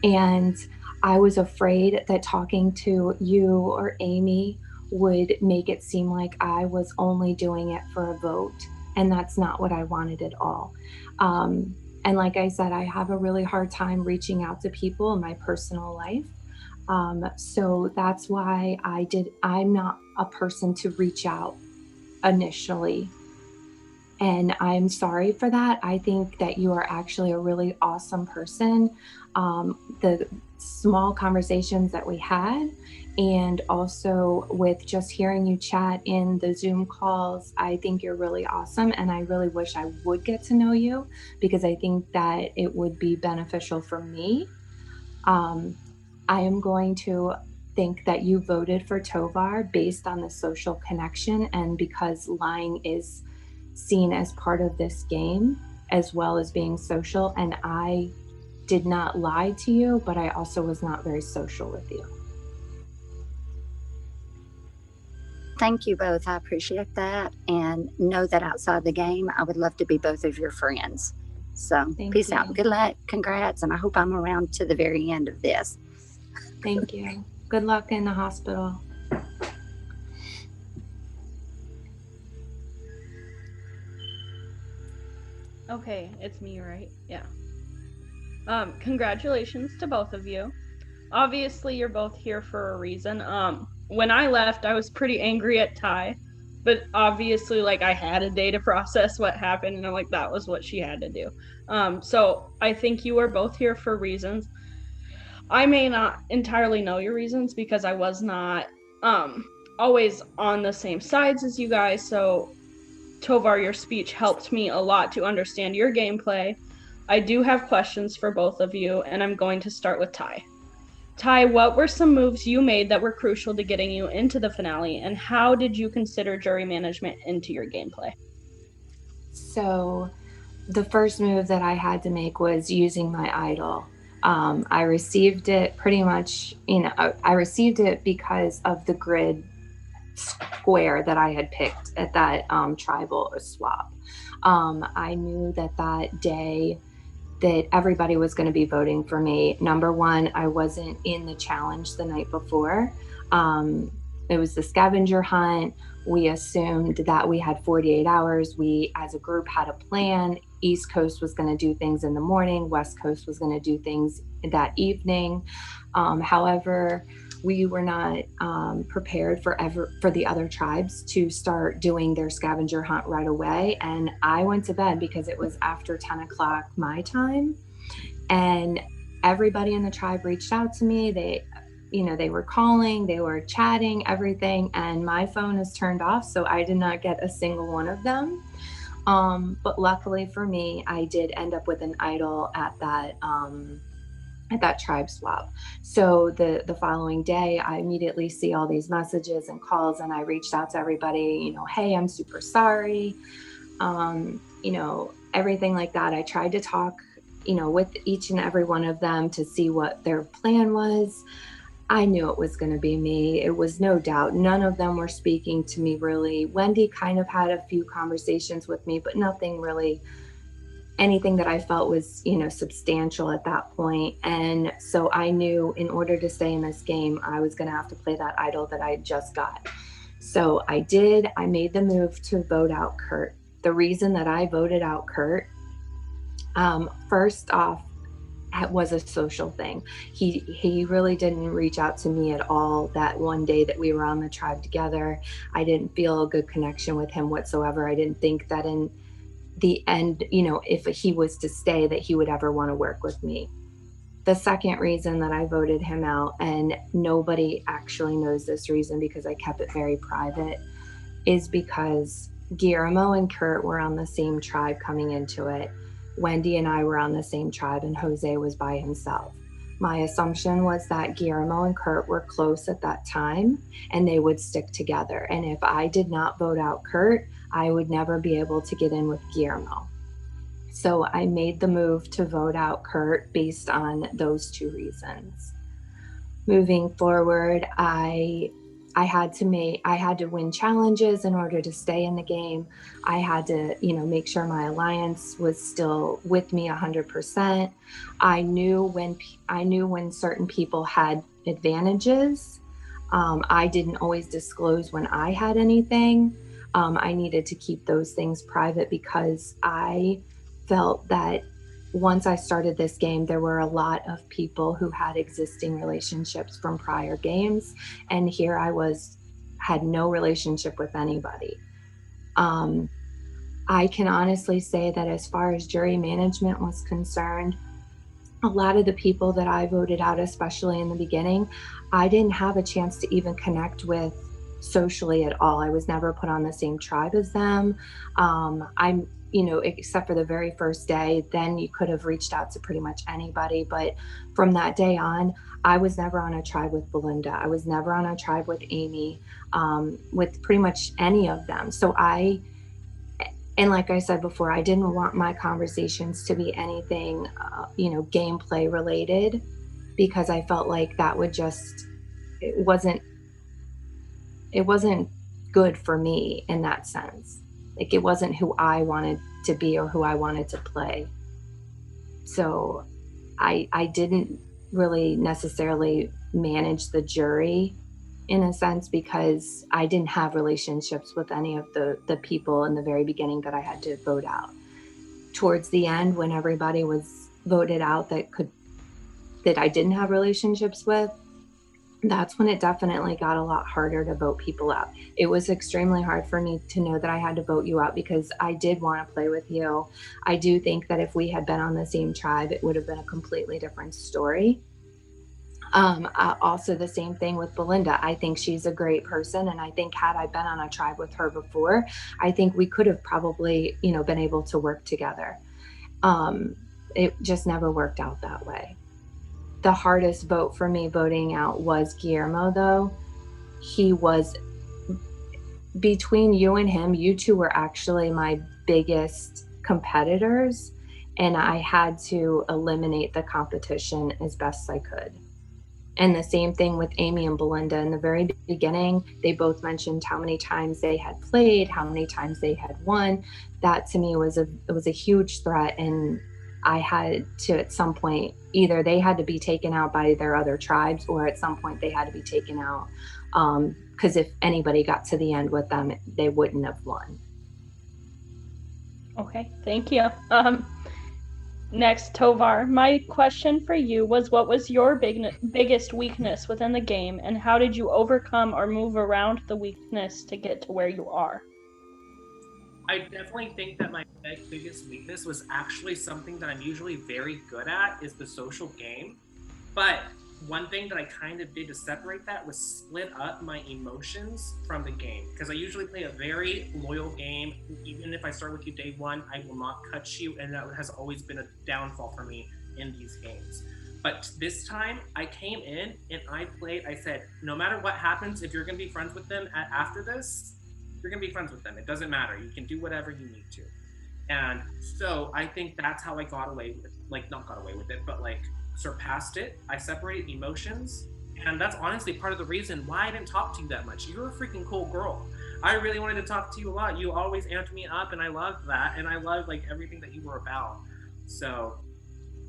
And I was afraid that talking to you or Amy would make it seem like I was only doing it for a vote. And that's not what I wanted at all. And like I said, I have a really hard time reaching out to people in my personal life. So that's why I'm not a person to reach out initially. And I'm sorry for that. I think that you are actually a really awesome person. The small conversations that we had, and also with just hearing you chat in the Zoom calls, I think you're really awesome. And I really wish I would get to know you, because I think that it would be beneficial for me. I am going to think that you voted for Tovar based on the social connection, and because lying is seen as part of this game as well as being social. And I did not lie to you, but I also was not very social with you. Thank you both. I appreciate that. And know that outside the game, I would love to be both of your friends. So peace out. Good luck. Congrats. And I hope I'm around to the very end of this. Thank you. Good luck in the hospital. Okay, it's me, right? Yeah. Congratulations to both of you. Obviously, you're both here for a reason. When I left, I was pretty angry at Ty, but obviously, like, I had a day to process what happened, and I'm like, that was what she had to do. So I think you are both here for reasons. I may not entirely know your reasons because I was not always on the same sides as you guys. So Tovar, your speech helped me a lot to understand your gameplay. I do have questions for both of you, and I'm going to start with Ty. Ty, what were some moves you made that were crucial to getting you into the finale, and how did you consider jury management into your gameplay? So the first move that I had to make was using my idol. I received it pretty much, I received it because of the grid square that I had picked at that tribal swap. I knew that day that everybody was going to be voting for me. Number one, I wasn't in the challenge the night before. It was the scavenger hunt We assumed that we had 48 hours. We, as a group, had a plan. East Coast was going to do things in the morning. West Coast was going to do things that evening. However, we were not prepared for the other tribes to start doing their scavenger hunt right away. And I went to bed because it was after 10 o'clock my time. And everybody in the tribe reached out to me. They were calling, they were chatting, everything. And my phone is turned off, so I did not get a single one of them. But luckily for me, I did end up with an idol at that tribe swap. So the following day, I immediately see all these messages and calls, and I reached out to everybody, hey, I'm super sorry, everything like that. I tried to talk, with each and every one of them to see what their plan was. I knew it was going to be me. It was no doubt. None of them were speaking to me really. Wendy kind of had a few conversations with me, but nothing really, anything that I felt was, substantial at that point. And so I knew in order to stay in this game, I was going to have to play that idol that I just got. So I did. I made the move to vote out Kurt. The reason that I voted out Kurt, first off, was a social thing. He really didn't reach out to me at all that one day that we were on the tribe together. I didn't feel a good connection with him whatsoever. I didn't think that in the end, if he was to stay, that he would ever want to work with me. The second reason that I voted him out, and nobody actually knows this reason because I kept it very private, is because Guillermo and Kurt were on the same tribe coming into it. Wendy and I were on the same tribe, and Jose was by himself. My assumption was that Guillermo and Kurt were close at that time and they would stick together. And if I did not vote out Kurt, I would never be able to get in with Guillermo. So I made the move to vote out Kurt based on those two reasons. Moving forward, I had to win challenges in order to stay in the game. I had to, make sure my alliance was still with me 100%. I knew when certain people had advantages. I didn't always disclose when I had anything. I needed to keep those things private because I felt that once I started this game, there were a lot of people who had existing relationships from prior games. And here I had no relationship with anybody. I can honestly say that as far as jury management was concerned, a lot of the people that I voted out, especially in the beginning, I didn't have a chance to even connect with socially at all. I was never put on the same tribe as them. Except for the very first day, then you could have reached out to pretty much anybody. But from that day on, I was never on a tribe with Belinda. I was never on a tribe with Amy, with pretty much any of them. So and like I said before, I didn't want my conversations to be anything, gameplay related, because I felt like that would it wasn't good for me in that sense. Like it wasn't who I wanted to be or who I wanted to play. So I didn't really necessarily manage the jury in a sense because I didn't have relationships with any of the people in the very beginning that I had to vote out. Towards the end, when everybody was voted out that I didn't have relationships with, that's when it definitely got a lot harder to vote people out. It was extremely hard for me to know that I had to vote you out because I did want to play with you. I do think that if we had been on the same tribe, it would have been a completely different story. Also the same thing with Belinda. I think she's a great person. And I think had I been on a tribe with her before, I think we could have probably, been able to work together. It just never worked out that way. The hardest vote for me voting out was Guillermo, though. He was, between you and him, you two were actually my biggest competitors, and I had to eliminate the competition as best I could. And the same thing with Amy and Belinda. In the very beginning, they both mentioned how many times they had played, how many times they had won. That to me was a huge threat, and I had to, at some point, either they had to be taken out by their other tribes, or at some point they had to be taken out Because if anybody got to the end with them, they wouldn't have won. Okay, thank you. Next, Tovar, my question for you was, what was your biggest weakness within the game, and how did you overcome or move around the weakness to get to where you are? I definitely think that my biggest weakness was actually something that I'm usually very good at, is the social game. But one thing that I kind of did to separate that was split up my emotions from the game. Because I usually play a very loyal game. Even if I start with you day one, I will not cut you. And that has always been a downfall for me in these games. But this time, I came in and I said, no matter what happens, if you're going to be friends with them after this, you're going to be friends with them. It doesn't matter. You can do whatever you need to. And so I think that's how I got away with, not got away with it, but surpassed it. I separated emotions. And that's honestly part of the reason why I didn't talk to you that much. You're a freaking cool girl. I really wanted to talk to you a lot. You always amped me up, and I loved that. And I loved everything that you were about. So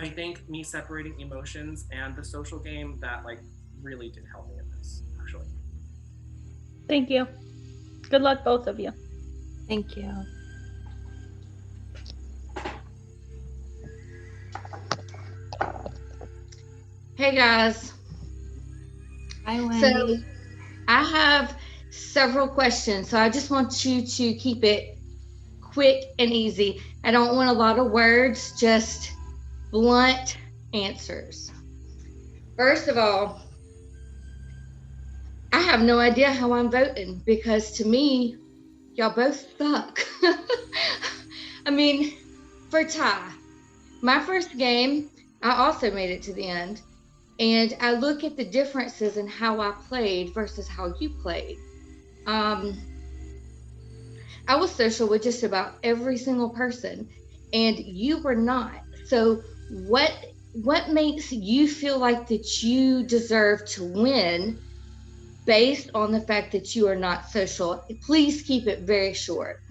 I think me separating emotions and the social game, that really did help me in this, actually. Thank you. Good luck, both of you. Thank you. Hey guys. Hi, Wendy. So I have several questions, so I just want you to keep it quick and easy. I don't want a lot of words, just blunt answers. First of all, I have no idea how I'm voting, because to me, y'all both suck. I mean, for Ty, my first game, I also made it to the end. And I look at the differences in how I played versus how you played. I was social with just about every single person, and you were not. So what makes you feel like that you deserve to win based on the fact that you are not social? Please keep it very short.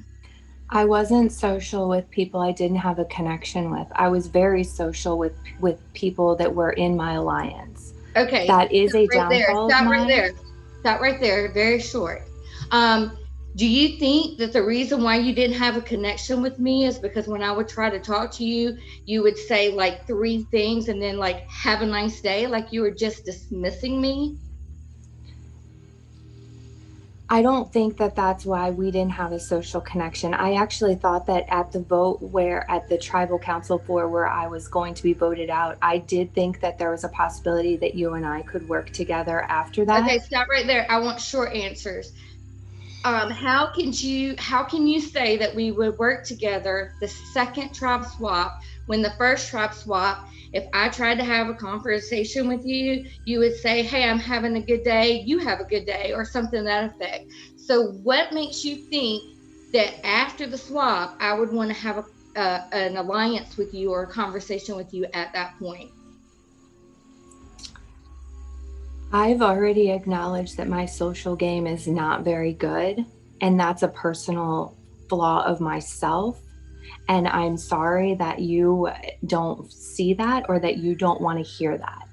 I wasn't social with people I didn't have a connection with. I was very social with people that were in my alliance. Okay. That is a Stop right there. downfall of Stop mine. right there. Stop right there. Very short. Do you think that the reason why you didn't have a connection with me is because when I would try to talk to you, you would say 3 things and then have a nice day, like you were just dismissing me? I don't think that that's why we didn't have a social connection. I actually thought that at the vote at the tribal council floor where I was going to be voted out, I did think that there was a possibility that you and I could work together after that. Okay, stop right there. I want short answers. How can you say that we would work together the second tribe swap when the first tribe swap, if I tried to have a conversation with you, you would say, hey, I'm having a good day, you have a good day, or something to that effect. So what makes you think that after the swap, I would want to have an alliance with you or a conversation with you at that point? I've already acknowledged that my social game is not very good, and that's a personal flaw of myself. And I'm sorry that you don't see that or that you don't want to hear that.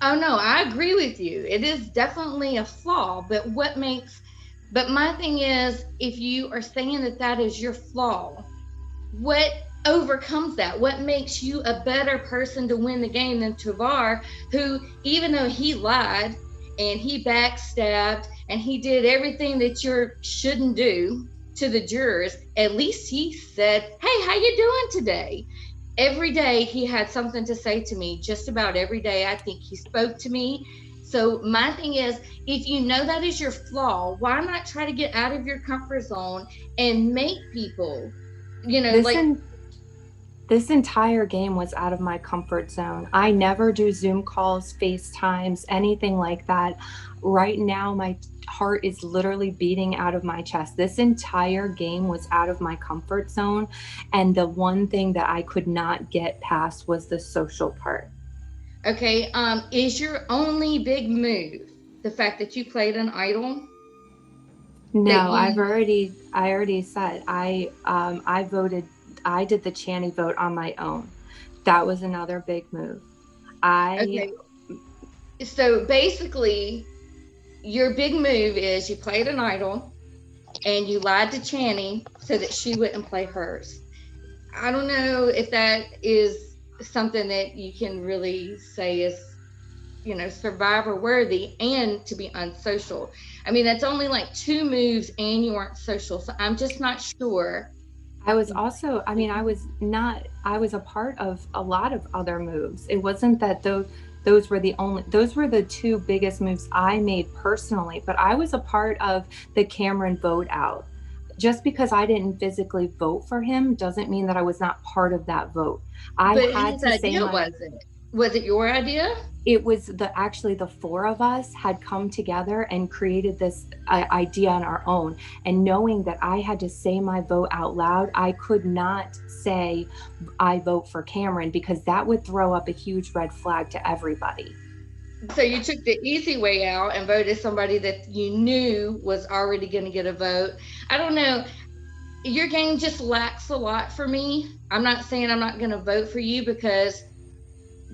Oh no, I agree with you. It is definitely a flaw, but my thing is, if you are saying that that is your flaw, what overcomes that? What makes you a better person to win the game than Tavar, who, even though he lied and he backstabbed and he did everything that you shouldn't do to the jurors, at least he said, hey, how you doing today? Every day he had something to say to me. Just about every day, I think he spoke to me. So my thing is, if you know that is your flaw, why not try to get out of your comfort zone and make people, this entire game was out of my comfort zone. I never do Zoom calls, FaceTimes, anything like that. Right now, my heart is literally beating out of my chest. This entire game was out of my comfort zone. And the one thing that I could not get past was the social part. Okay, is your only big move the fact that you played an idol? No, I already said I voted. I did the Channy vote on my own. That was another big move. Okay. So basically, your big move is you played an idol and you lied to Channy so that she wouldn't play hers. I don't know if that is something that you can really say is, you know, survivor worthy and to be unsocial. I mean, that's only like 2 moves and you weren't social. So I'm just not sure. I was also, I mean, I was a part of a lot of other moves. It wasn't that those were the 2 biggest moves I made personally, but I was a part of the Cameron vote out. Just because I didn't physically vote for him doesn't mean that I was not part of that vote. But whose idea was it? Was it your idea? It was actually the 4 of us had come together and created this idea on our own. And knowing that I had to say my vote out loud, I could not say I vote for Cameron because that would throw up a huge red flag to everybody. So you took the easy way out and voted somebody that you knew was already going to get a vote. I don't know. Your game just lacks a lot for me. I'm not saying I'm not going to vote for you because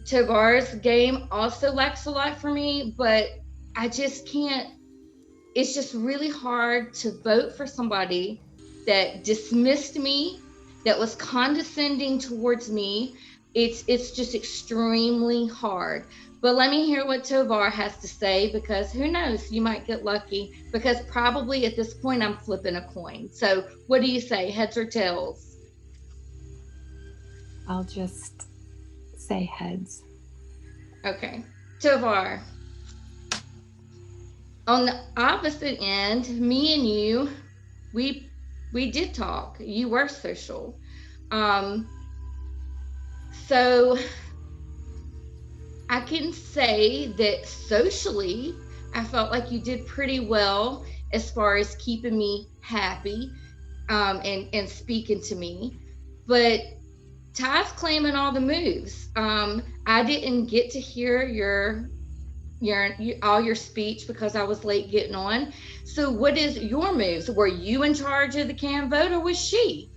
Tavar's game also lacks a lot for me, but I just can't. It's just really hard to vote for somebody that dismissed me, that was condescending towards me. It's just extremely hard. But let me hear what Tovar has to say, because who knows, you might get lucky, because probably at this point I'm flipping a coin. So what do you say, heads or tails? I'll just say heads. Okay. Tovar. On the opposite end, me and you, we did talk. You were social. So I can say that socially, I felt like you did pretty well as far as keeping me happy and speaking to me. But Ty's claiming all the moves. I didn't get to hear all your speech because I was late getting on. So what is your moves? Were you in charge of the can vote or was she?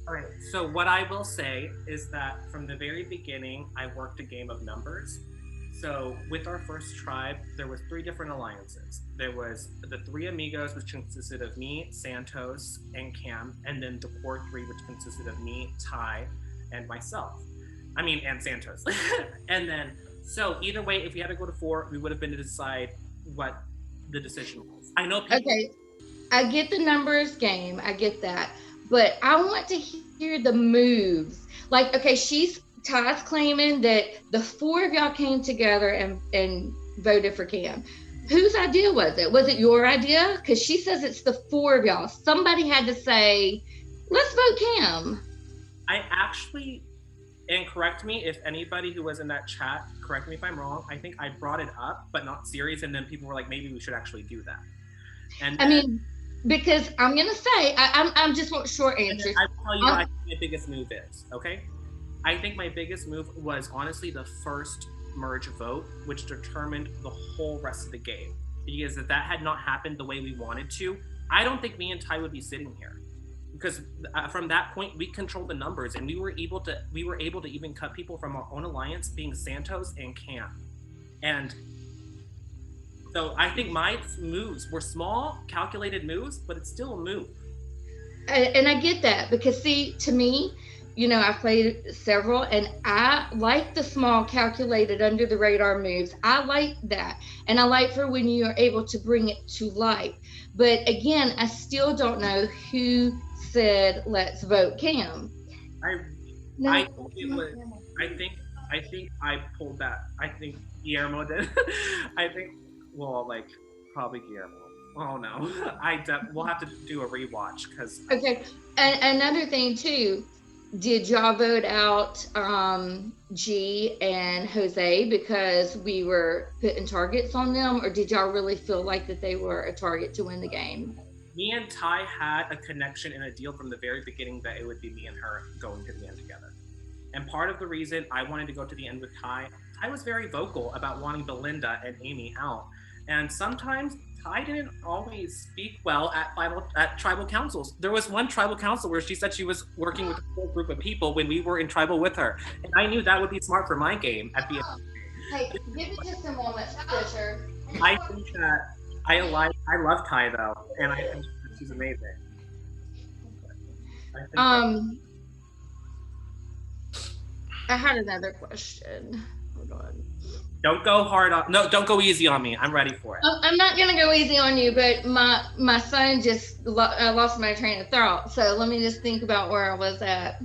All right, so what I will say is that from the very beginning, I worked a game of numbers. So with our first tribe, there was 3 different alliances. There was the 3 amigos, which consisted of me, Santos, and Cam, and then the core 3, which consisted of me, Ty, and myself. And Santos. And then, so either way, if we had to go to 4, we would have been to decide what the decision was. I know people. Okay, I get the numbers game, I get that. But I want to hear the moves. Like, okay, Ty's claiming that the 4 of y'all came together and voted for Cam. Whose idea was it? Was it your idea? Because she says it's the 4 of y'all. Somebody had to say, let's vote Cam. I actually, and correct me if anybody who was in that chat, correct me if I'm wrong, I think I brought it up, but not serious, and then people were like, maybe we should actually do that. And then, because I'm gonna say, I'm just want short answers. I'll tell you what I think my biggest move is, okay? I think my biggest move was honestly the first merge vote, which determined the whole rest of the game. Because if that had not happened the way we wanted to, I don't think me and Ty would be sitting here. Because from that point, we controlled the numbers, and we were able to even cut people from our own alliance, being Santos and Cam. And so I think my moves were small, calculated moves, but it's still a move. And I get that, because see, to me, you know, I've played several, and I like the small, calculated, under the radar moves. I like that. And I like for when you are able to bring it to light. But again, I still don't know who said, let's vote Cam. I think I pulled that. I think Guillermo did. Probably Guillermo. Oh no, we'll have to do a rewatch because. Okay, and another thing too, did y'all vote out G and Jose because we were putting targets on them, or did y'all really feel like that they were a target to win the game? Me and Ty had a connection and a deal from the very beginning that it would be me and her going to the end together. And part of the reason I wanted to go to the end with Ty was very vocal about wanting Belinda and Amy out. And sometimes Ty didn't always speak well at tribal councils. There was one tribal council where she said she was working with a whole group of people when we were in tribal with her. And I knew that would be smart for my game at the end. Hey, give me just a moment, Fisher. I think that I love Ty though, and I think that she's amazing. I had another question. Hold on. Don't go hard on. No, don't go easy on me. I'm ready for it. I'm not gonna go easy on you, but my son just lost my train of thought. So let me just think about where I was at.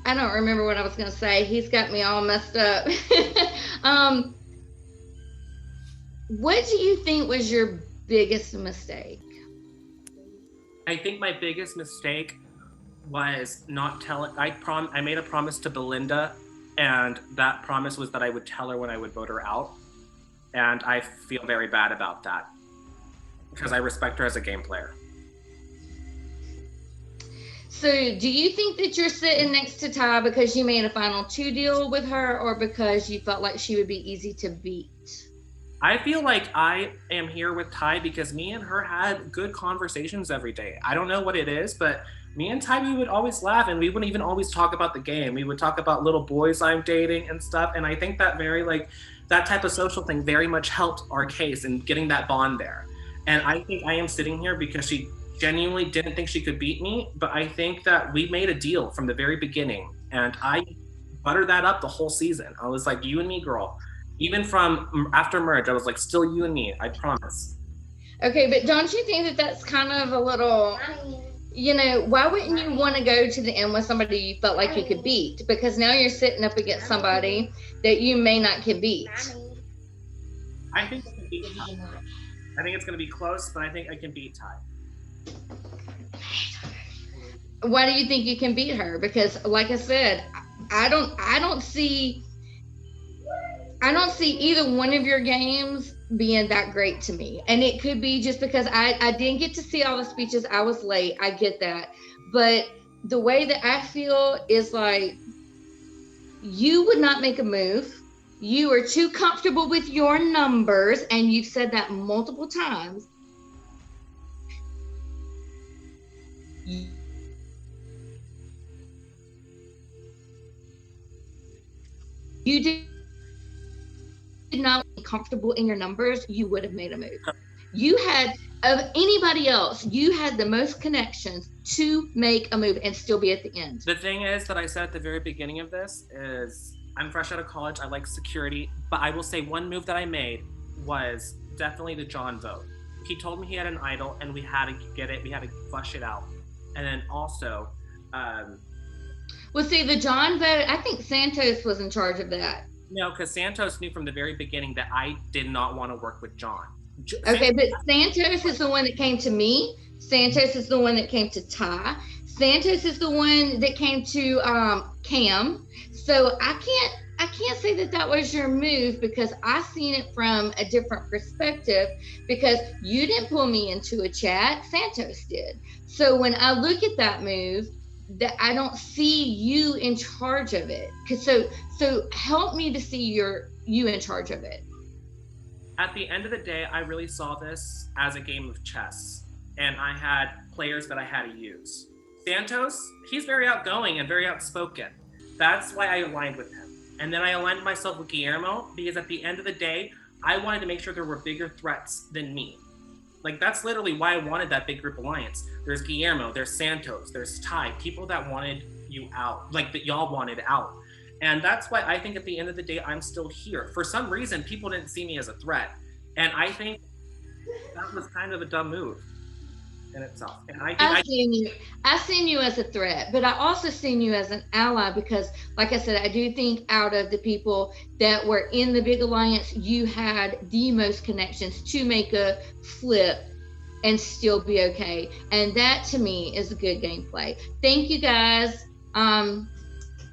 I don't remember what I was gonna say. He's got me all messed up. What do you think was your biggest mistake? I think my biggest mistake was not telling. I made a promise to Belinda, and that promise was that I would tell her when I would vote her out, and I feel very bad about that because I respect her as a game player. So do you think that you're sitting next to Ty because you made a final 2 deal with her, or because you felt like she would be easy to beat? I feel like I am here with Ty because me and her had good conversations every day. I don't know what it is, but me and Ty, we would always laugh, and we wouldn't even always talk about the game. We would talk about little boys I'm dating and stuff. And I think that that type of social thing very much helped our case in getting that bond there. And I think I am sitting here because she genuinely didn't think she could beat me, but I think that we made a deal from the very beginning, and I buttered that up the whole season. I was like, you and me, girl. Even from after merge, I was like, still you and me, I promise. Okay, but don't you think that that's kind of a little, why wouldn't you want to go to the end with somebody you felt like you could beat? Because now you're sitting up against somebody that you may not can beat. I think I can beat Ty. I think it's going to be close, but I think I can beat Ty. Why do you think you can beat her? Because like I said, I don't see either one of your games being that great to me. And it could be just because I didn't get to see all the speeches. I was late. I get that. But the way that I feel is like you would not make a move. You are too comfortable with your numbers. And you've said that multiple times. You did not be comfortable in your numbers, you would have made a move. You had, of anybody else, you had the most connections to make a move and still be at the end. The thing is that I said at the very beginning of this is I'm fresh out of college. I like security, but I will say one move that I made was definitely the John vote. He told me he had an idol and we had to get it. We had to flush it out. And then also, well, see, the John vote, I think Santos was in charge of that. No, because Santos knew from the very beginning that I did not want to work with John. Okay, but Santos is the one that came to me. Santos is the one that came to Ty. Santos is the one that came to Cam. So I can't say that that was your move because I seen it from a different perspective because you didn't pull me into a chat. Santos did. So when I look at that move, that I don't see you in charge of it. So help me to see you in charge of it. At the end of the day, I really saw this as a game of chess, and I had players that I had to use. Santos, he's very outgoing and very outspoken. That's why I aligned with him. And then I aligned myself with Guillermo because at the end of the day, I wanted to make sure there were bigger threats than me. Like, that's literally why I wanted that big group alliance. There's Guillermo, there's Santos, there's Ty, people that wanted you out, like that y'all wanted out. And that's why I think at the end of the day, I'm still here. For some reason, people didn't see me as a threat. And I think that was kind of a dumb move in itself. And I seen you as a threat, but I also seen you as an ally because, like I said, I do think out of the people that were in the big alliance, you had the most connections to make a flip and still be okay. And that to me is a good gameplay. Thank you guys.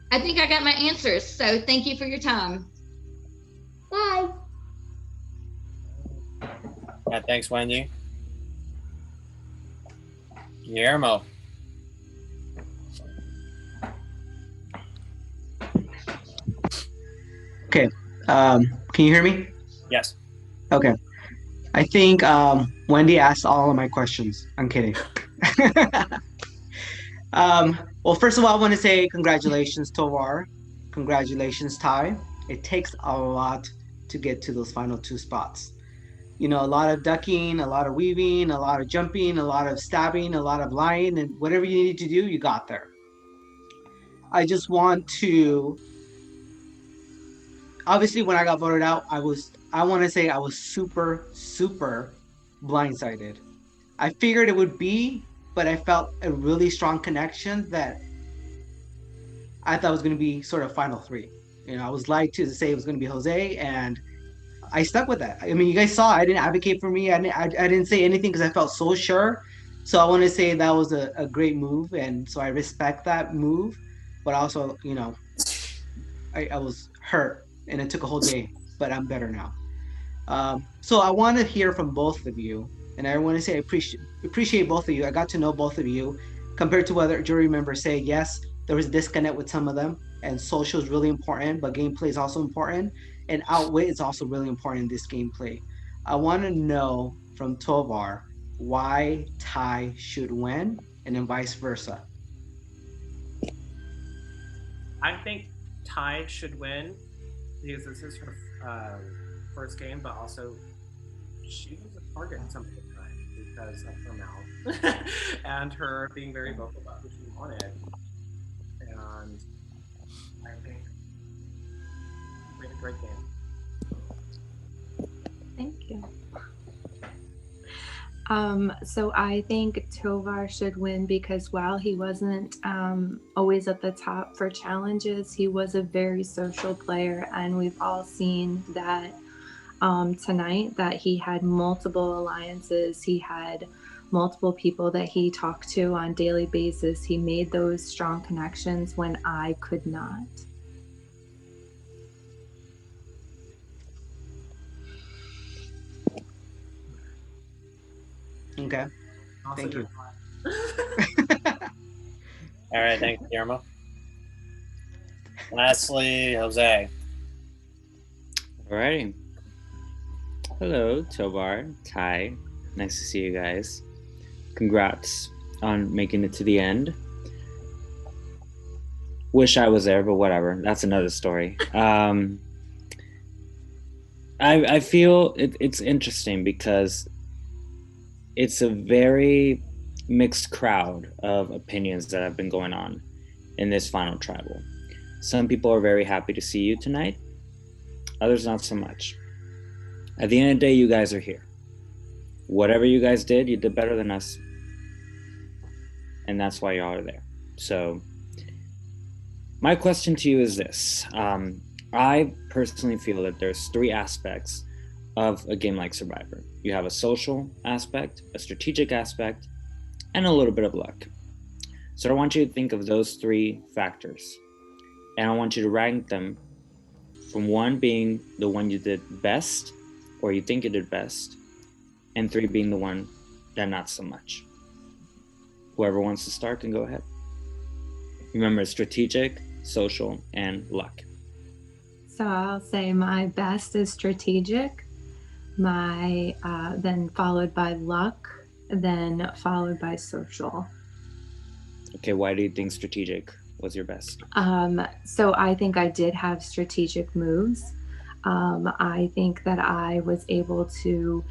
I think I got my answers. So thank you for your time. Bye. Yeah, thanks, Wendy. Guillermo. Okay. Can you hear me? Yes. Okay. I think Wendy asked all of my questions. I'm kidding. Well, first of all, I want to say congratulations, Tovar. Congratulations, Ty. It takes a lot to get to those final two spots. You know, a lot of ducking, a lot of weaving, a lot of jumping, a lot of stabbing, a lot of lying, and whatever you need to do, you got there. I just want to, obviously, when I got voted out, I want to say I was super, super blindsided. I figured it would be, but I felt a really strong connection that I thought was going to be sort of final three. You know, I was lied to say it was going to be Jose, and I stuck with that. I mean, you guys saw I didn't advocate for me. I didn't say anything because I felt so sure. So I want to say that was a great move, and so I respect that move. But also, you know, I was hurt, and it took a whole day, but I'm better now. So I want to hear from both of you, and I want to say I appreciate both of you. I got to know both of you compared to other jury members say yes, there was a disconnect with some of them, and social is really important, but gameplay is also important, and outwit is also really important in this gameplay. I want to know from Tovar why Ty should win, and then vice versa. I think Ty should win because this is her first game, but also she was a target some of the time because of her mouth and her being very vocal about who she wanted. And I think we had a great game. Thank you. So I think Tovar should win because while he wasn't always at the top for challenges, he was a very social player, and we've all seen that tonight that he had multiple alliances. He had multiple people that he talked to on a daily basis. He made those strong connections when I could not. Okay. Also Thank you. All right, thanks, Guillermo. Lastly, Jose. Alrighty. Hello, Tovar, Ty. Nice to see you guys. Congrats on making it to the end. Wish I was there, but whatever. That's another story. I feel it's interesting because it's a very mixed crowd of opinions that have been going on in this final tribal. Some people are very happy to see you tonight, others not so much. At the end of the day, you guys are here. Whatever you guys did, you did better than us. And that's why y'all are there. So my question to you is this. I personally feel that there's three aspects of a game like Survivor. You have a social aspect, a strategic aspect, and a little bit of luck. So I want you to think of those three factors. And I want you to rank them from one being the one you did best, or you think you did best, and three being the one that not so much. Whoever wants to start can go ahead. Remember, strategic, social, and luck. So I'll say my best is strategic, my then followed by luck, then followed by social. Okay, why do you think strategic was your best? So I think I did have strategic moves. I think that I was able to,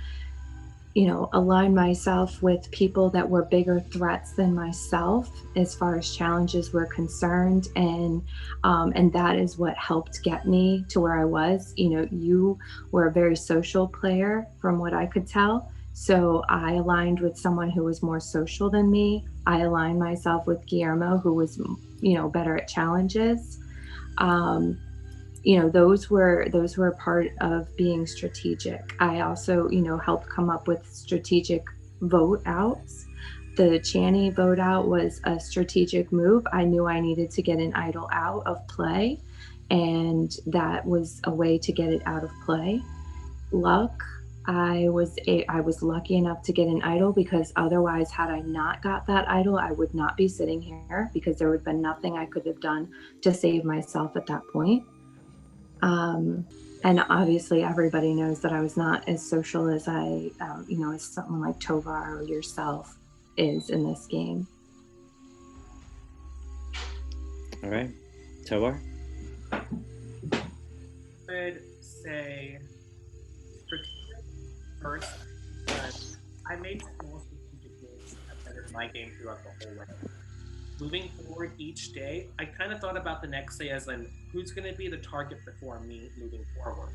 align myself with people that were bigger threats than myself as far as challenges were concerned, and that is what helped get me to where I was. You were a very social player from what I could tell, so I aligned with someone who was more social than me. I aligned myself with Guillermo, who was better at challenges. Those were part of being strategic. I also helped come up with strategic vote outs. The Channy vote out was a strategic move. I knew I needed to get an idol out of play, and that was a way to get it out of play. Luck, I was lucky enough to get an idol, because otherwise, had I not got that idol, I would not be sitting here, because there would have been nothing I could have done to save myself at that point. And obviously everybody knows that I was not as social as as someone like Tovar or yourself. is in this game. All right, Tovar. I would say strategic first, but I made small strategic moves that bettered my game throughout the whole way. Moving forward each day, I kind of thought about the next day as in who's going to be the target before me moving forward.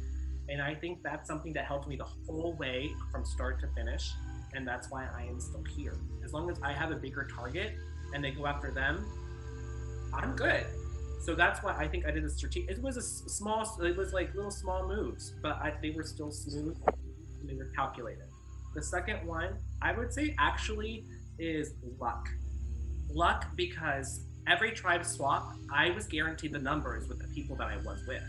And I think that's something that helped me the whole way from start to finish. And that's why I am still here. As long as I have a bigger target and they go after them, I'm good. So that's why I think I did a strategic. It was it was like little small moves, but they were still smooth and they were calculated. The second one, I would say actually is luck. Luck because every tribe swap, I was guaranteed the numbers with the people that I was with.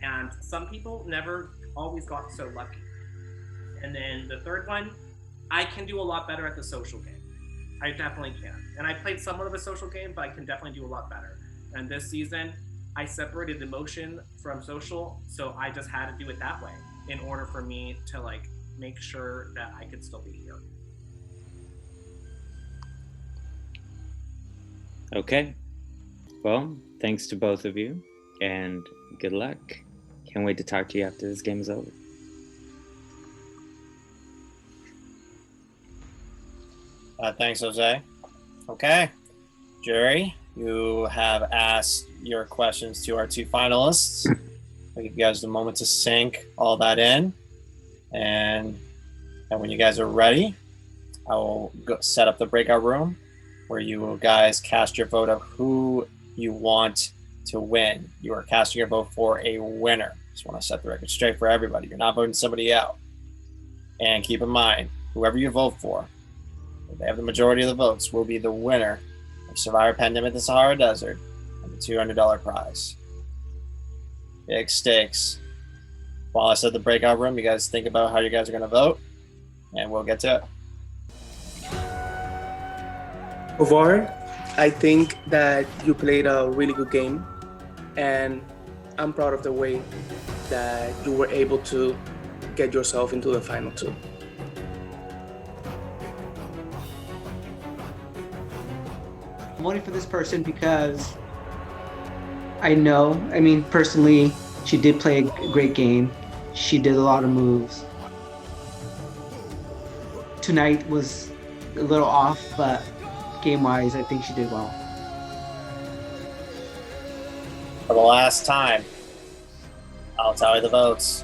And some people never always got so lucky. And then the third one, I can do a lot better at the social game. I definitely can. And I played somewhat of a social game, but I can definitely do a lot better. And this season, I separated emotion from social, so I just had to do it that way in order for me to like make sure that I could still be here. Okay. Well, thanks to both of you, and good luck. Can't wait to talk to you after this game is over. Thanks, Jose. Okay, Jerry, you have asked your questions to our two finalists. I'll give you guys a moment to sink all that in. And when you guys are ready, I will set up the breakout room where you will guys cast your vote of who you want to win. You are casting your vote for a winner. Just want to set the record straight for everybody. You're not voting somebody out. And keep in mind, whoever you vote for, if they have the majority of the votes, will be the winner of Survivor Pandemic in the Sahara Desert and the $200 prize. Big stakes. While I set the breakout room, you guys think about how you guys are going to vote, and we'll get to it. Ovar, I think that you played a really good game, and I'm proud of the way that you were able to get yourself into the final two. I'm voting for this person because personally, she did play a great game. She did a lot of moves. Tonight was a little off, but game-wise, I think she did well. For the last time, I'll tally the votes.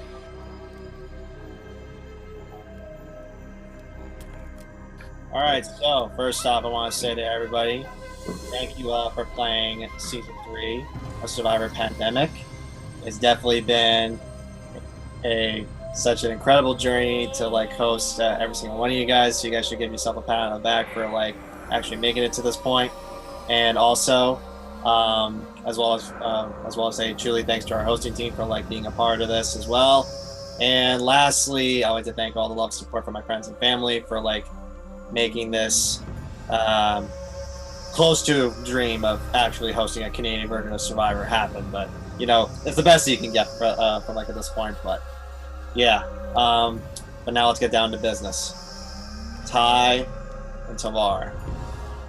All right, so first off, I want to say to everybody, thank you all for playing Season 3 of Survivor Pandemic. It's definitely been such an incredible journey to host every single one of you guys. So you guys should give yourself a pat on the back for actually making it to this point. And also, as well as say truly thanks to our hosting team for being a part of this as well. And lastly, I would like to thank all the love and support from my friends and family for making this close to a dream of actually hosting a Canadian version of Survivor happen. But it's the best you can get from at this point. But yeah, but now let's get down to business. Ty and Tamar,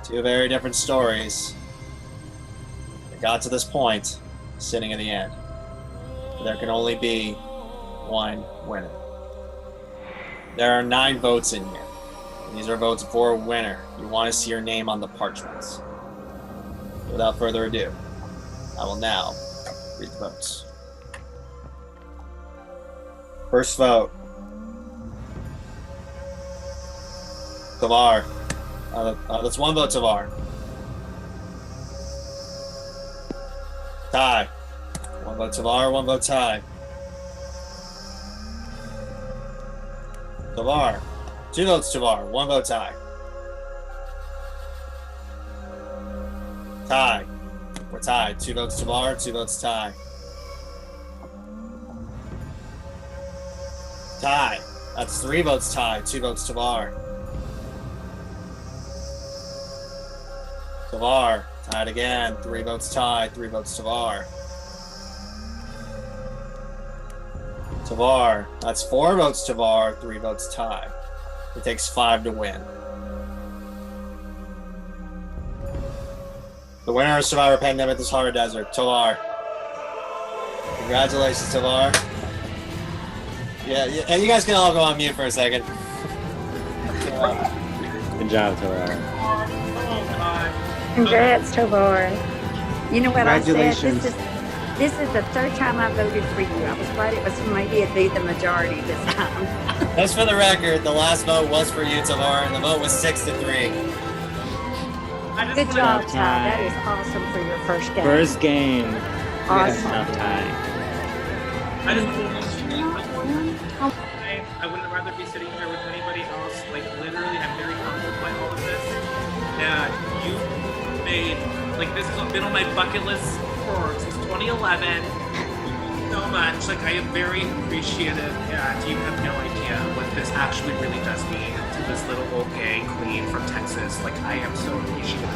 two very different stories. They got to this point, sitting in the end. There can only be one winner. There are 9 votes in here. These are votes for a winner. You want to see your name on the parchments. Without further ado, I will now read the votes. First vote. Tavar. That's one vote, Tavar. Ty. One vote, Tavar. One vote, Ty. Tavar. 2 votes, Tavar. 1 vote, Ty. Ty. We're tied. 2 votes, Tavar. 2 votes, Ty. Ty. That's 3 votes, Ty. 2 votes, Tavar. Tavar. Tied again. 3 votes, Ty. 3 votes, Tavar. Tavar. That's 4 votes, Tavar. 3 votes, Ty. It takes 5 to win. The winner of Survivor Pandemic, the Sahara Desert, Talar. Congratulations, Talar. Yeah, and you guys can all go on mute for a second. Good job, Talar. Congrats, Tovar. You know what I said? Congratulations. This is the third time I voted for you. I was glad it was maybe it'd be the majority this time. Just for the record, the last vote was for you, Talar, and the vote was 6-3. Good job, Ty. That is awesome for your first game. First game. Awesome. Tough tie. I wouldn't rather be sitting here with anybody else. Like, literally, I'm very humbled by all of this. And you made, like, this has been on my bucket list since 2011. So much. Like, I am very appreciative, and you have no idea what this actually really does mean to this little old gay queen from Texas. Like, I am so appreciative.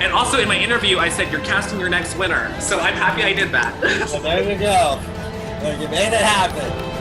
And also in my interview, I said, you're casting your next winner. So I'm happy I did that. So there you go. You made it happen.